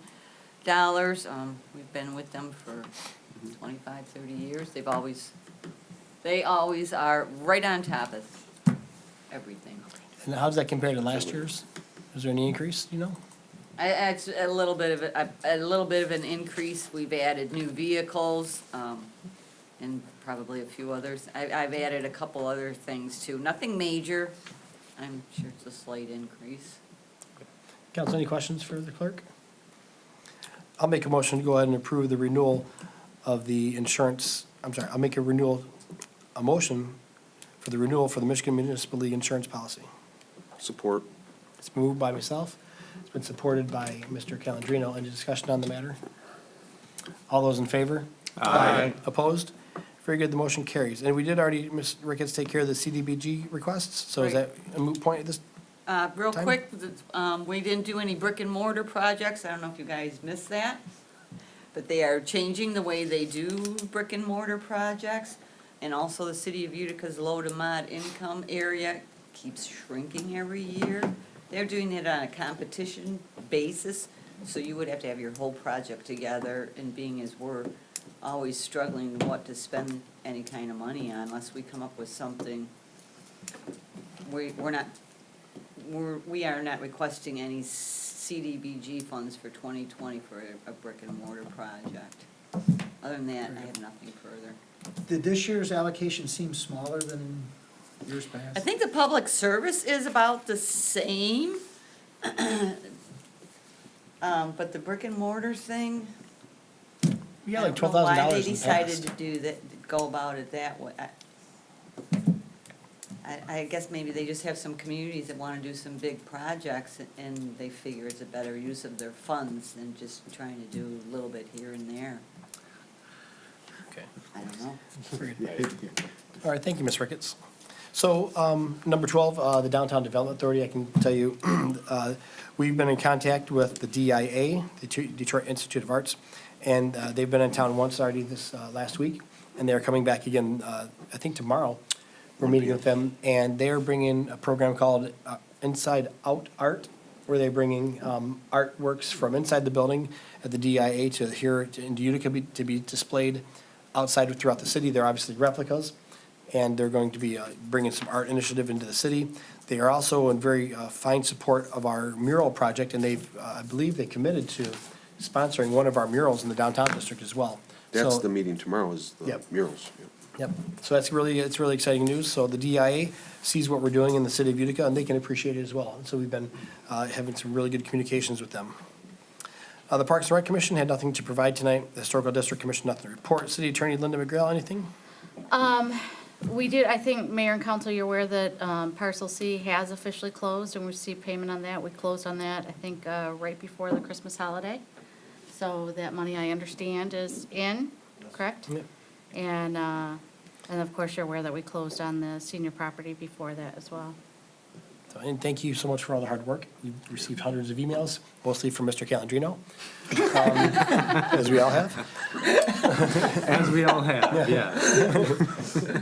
We've been with them for 25, 30 years. They always are right on top of everything. And how does that compare to last year's? Is there any increase, you know? It's a little bit of an increase. We've added new vehicles, and probably a few others. I've added a couple other things too. Nothing major. I'm sure it's a slight increase. Council, any questions for the clerk? I'll make a motion to go ahead and approve the renewal of the insurance, I'll make a motion for the renewal for the Michigan Municipal League insurance policy. Support. It's moved by myself. It's been supported by Mr. Calandrino. Any discussion on the matter? All those in favor? Aye. Opposed? Very good, the motion carries. And we did already, Ms. Ricketts, take care of the CDBG requests, so is that a moot point at this? Real Time? quick, we didn't do any brick and mortar projects. I don't know if you guys missed that. But they are changing the way they do brick and mortar projects. And also the city of Utica's low to mod income area keeps shrinking every year. They're doing it on a competition basis, so you would have to have your whole project together, and being as we're always struggling what to spend any kind of money on unless we come up with something. We are not requesting any CDBG funds for 2020 for a brick and mortar project. Other than that, I have nothing further. Did this year's allocation seem smaller than years past? I think the public service is about the same. But the brick and mortar thing, We got I like don't know why $12,000 they in the decided past. to do that, go about it that way. I guess maybe they just have some communities that wanna do some big projects, and they figure it's a better use of their funds than just trying to do a little bit here and there. Okay. I don't know. All right, thank you, Ms. Ricketts. So, number 12, the Downtown Development Authority, I can tell you, we've been in contact with the DIA, the Detroit Institute of Arts, and they've been in town once already this last week, and they're coming back again, I think tomorrow. We're meeting with them, and they're bringing a program called Inside Out Art, where they're bringing artworks from inside the building at the DIA to here into Utica to be displayed outside throughout the city. They're obviously replicas, and they're going to be bringing some art initiative into the city. They are also in very fine support of our mural project, and they've, I believe they committed to sponsoring one of our murals in the downtown district as well. That's So- the meeting tomorrow is the Yep. murals. Yep, so it's really exciting news. So the DIA sees what we're doing in the city of Utica, and they can appreciate it as well. And so we've been having some really good communications with them. The Parks and Rec Commission had nothing to provide tonight. The Historical District Commission, nothing to report. City Attorney Linda McGrail, anything? We did, I think, Mayor and Council, you're aware that Parcel C has officially closed and we received payment on that. We closed on that, I think, right before the Christmas holiday. So that money, I understand, is in, correct? Yep. And of course, you're aware that we closed on the senior property before that as well. So, and thank you so much for all the hard work. We've received hundreds of emails, mostly from Mr. Calandrino, as we all have. As we all have, yeah.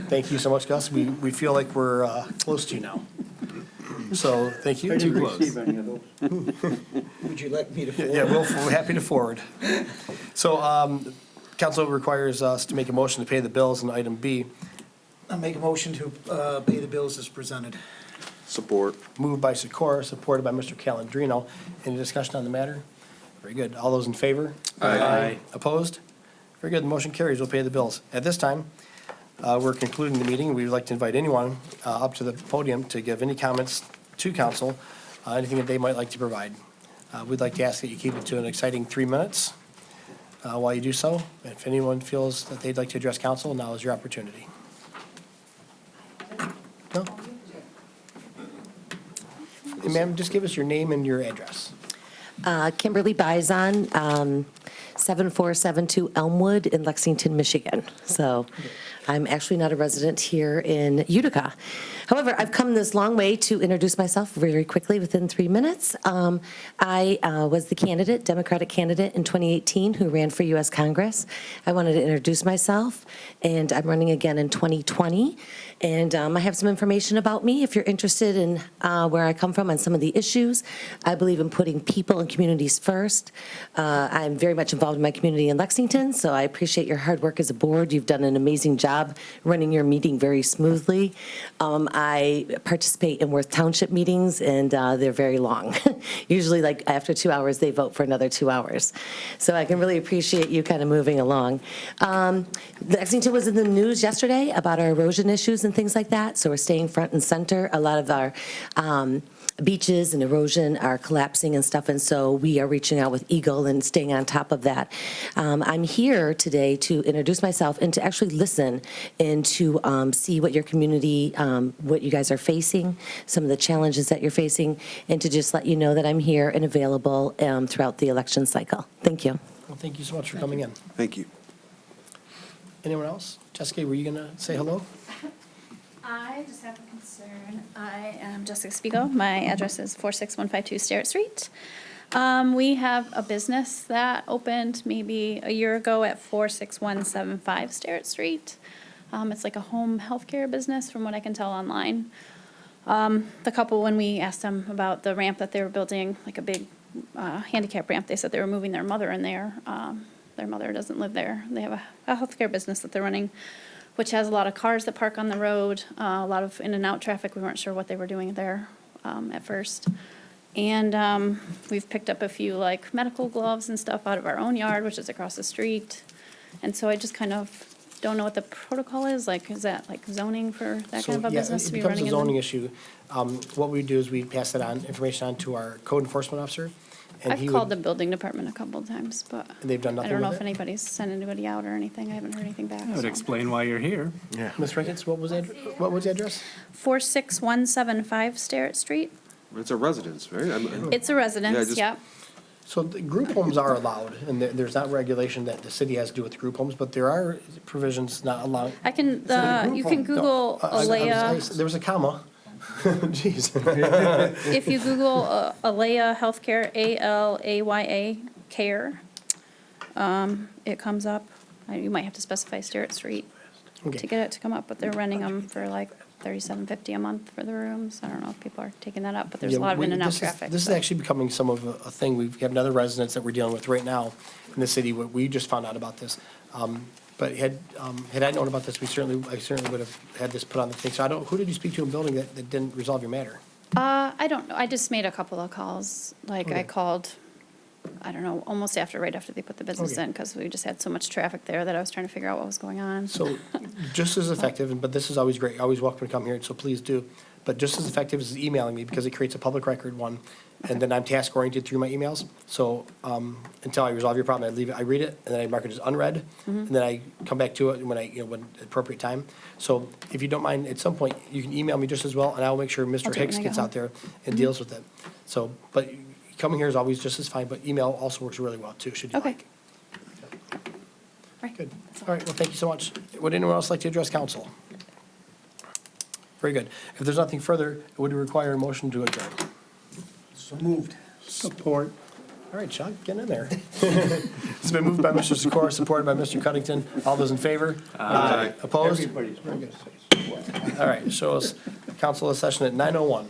Thank you so much, Gus. We feel like we're close to you now. So, thank you. Too close. Would you like me to forward? Yeah, we're happy to forward. So, council requires us to make a motion to pay the bills in item B. I'll make a motion to pay the bills as presented. Support. Moved by Sikora, supported by Mr. Calandrino. Any discussion on the matter? Very good. All those in favor? Aye. Opposed? Very good. The motion carries. We'll pay the bills. At this time, we're concluding the meeting. We'd like to invite anyone up to the podium to give any comments to council, anything that they might like to provide. We'd like to ask that you keep it to an exciting 3 minutes while you do so. If anyone feels that they'd like to address council, now is your opportunity. No? Hey, ma'am, just give us your name and your address. Kimberly Bizon, 7472 Elmwood in Lexington, Michigan. So I'm actually not a resident here in Utica. However, I've come this long way to introduce myself very quickly within 3 minutes. I was the candidate, Democratic candidate in 2018 who ran for U.S. Congress. I wanted to introduce myself, and I'm running again in 2020. And I have some information about me if you're interested in where I come from and some of the issues. I believe in putting people and communities first. I'm very much involved in my community in Lexington, so I appreciate your hard work as a board. You've done an amazing job running your meeting very smoothly. I participate in Worth Township meetings, and they're very long. Usually, like, after 2 hours, they vote for another 2 hours. So I can really appreciate you kind of moving along. Lexington was in the news yesterday about our erosion issues and things like that, so we're staying front and center. A lot of our beaches and erosion are collapsing and stuff, and so we are reaching out with Eagle and staying on top of that. I'm here today to introduce myself and to actually listen and to see what your community, what you guys are facing, some of the challenges that you're facing, and to just let you know that I'm here and available throughout the election cycle. Thank you. Well, thank you so much for coming in. Thank you. Anyone else? Jessica, were you going to say hello? I just have a concern. I am Jessica Spiegel. My address is 46152 Sterrett Street. We have a business that opened maybe a year ago at 46175 Sterrett Street. It's like a home healthcare business from what I can tell online. The couple, when we asked them about the ramp that they were building, like a big handicap ramp, they said they were moving their mother in there. Their mother doesn't live there. They have a healthcare business that they're running, which has a lot of cars that park on the road, a lot of in and out traffic. We weren't sure what they were doing there at first. And we've picked up a few like medical gloves and stuff out of our own yard, which is across the street. And so I just kind of don't know what the protocol is. Like, is that like zoning for that kind of a business to be running It becomes a in? zoning issue. What we do is we pass that on, information on to our code enforcement officer. And I've he called the would, building department a couple of times, but they've done I nothing don't know with if it? anybody's sent anybody out or anything. I haven't heard anything back. That would so. explain why you're here. Yeah. Ms. Ricketts, what was the address? 46175 Sterrett Street. It's a residence, right? It's a Yeah, residence, just- yep. So the group homes are allowed, and there's not regulation that the city has to do with group homes, but there are provisions not allowed. I can, you can Google Alea. There was a comma. Jeez. If you Google Alea Healthcare, ALAYA Care, it comes up. You might have to specify Sterrett Street Okay. to get it to come up, but they're renting them for like $37.50 a month for the rooms. I don't know if people are taking that up, but there's a Yeah, lot of in and out this is- traffic. This is so. actually becoming some of a thing. We have another residence that we're dealing with right now in the city. We just found out about this. But had I known about this, I certainly would have had this put on the thing. So who did you speak to in building that didn't resolve your matter? I don't know. I just made a couple of calls. Like I Okay. called I don't know, almost right after they put the business Okay. in, because we just had so much traffic there that I was trying to figure out what was going on. So just as effective, but this is always great, always welcome to come here, so please do. But just as effective as emailing me, because it creates a public record one, and then I'm task oriented through my emails. So until I resolve your problem, I leave it, I read it, and then I mark it as unread, and then I come back to it when appropriate time. So if you don't mind, at some point, you can email me just as well, and I'll make sure I'll Mr. do it Hicks when I get gets out there and deals with it. So, but coming here is always just as fine, but email also works really well too, should you Okay. like. Right. Good. All right, well, thank you so much. Would anyone else like to address council? Very good. If there's nothing further, it would require a motion to adjourn. So moved. Support. All right, Chuck, get in there. It's been moved by Mr. Sikora, supported by Mr. Cuddington. All those in favor? Aye. Opposed? Everybody's All right, show us council session at 9:01.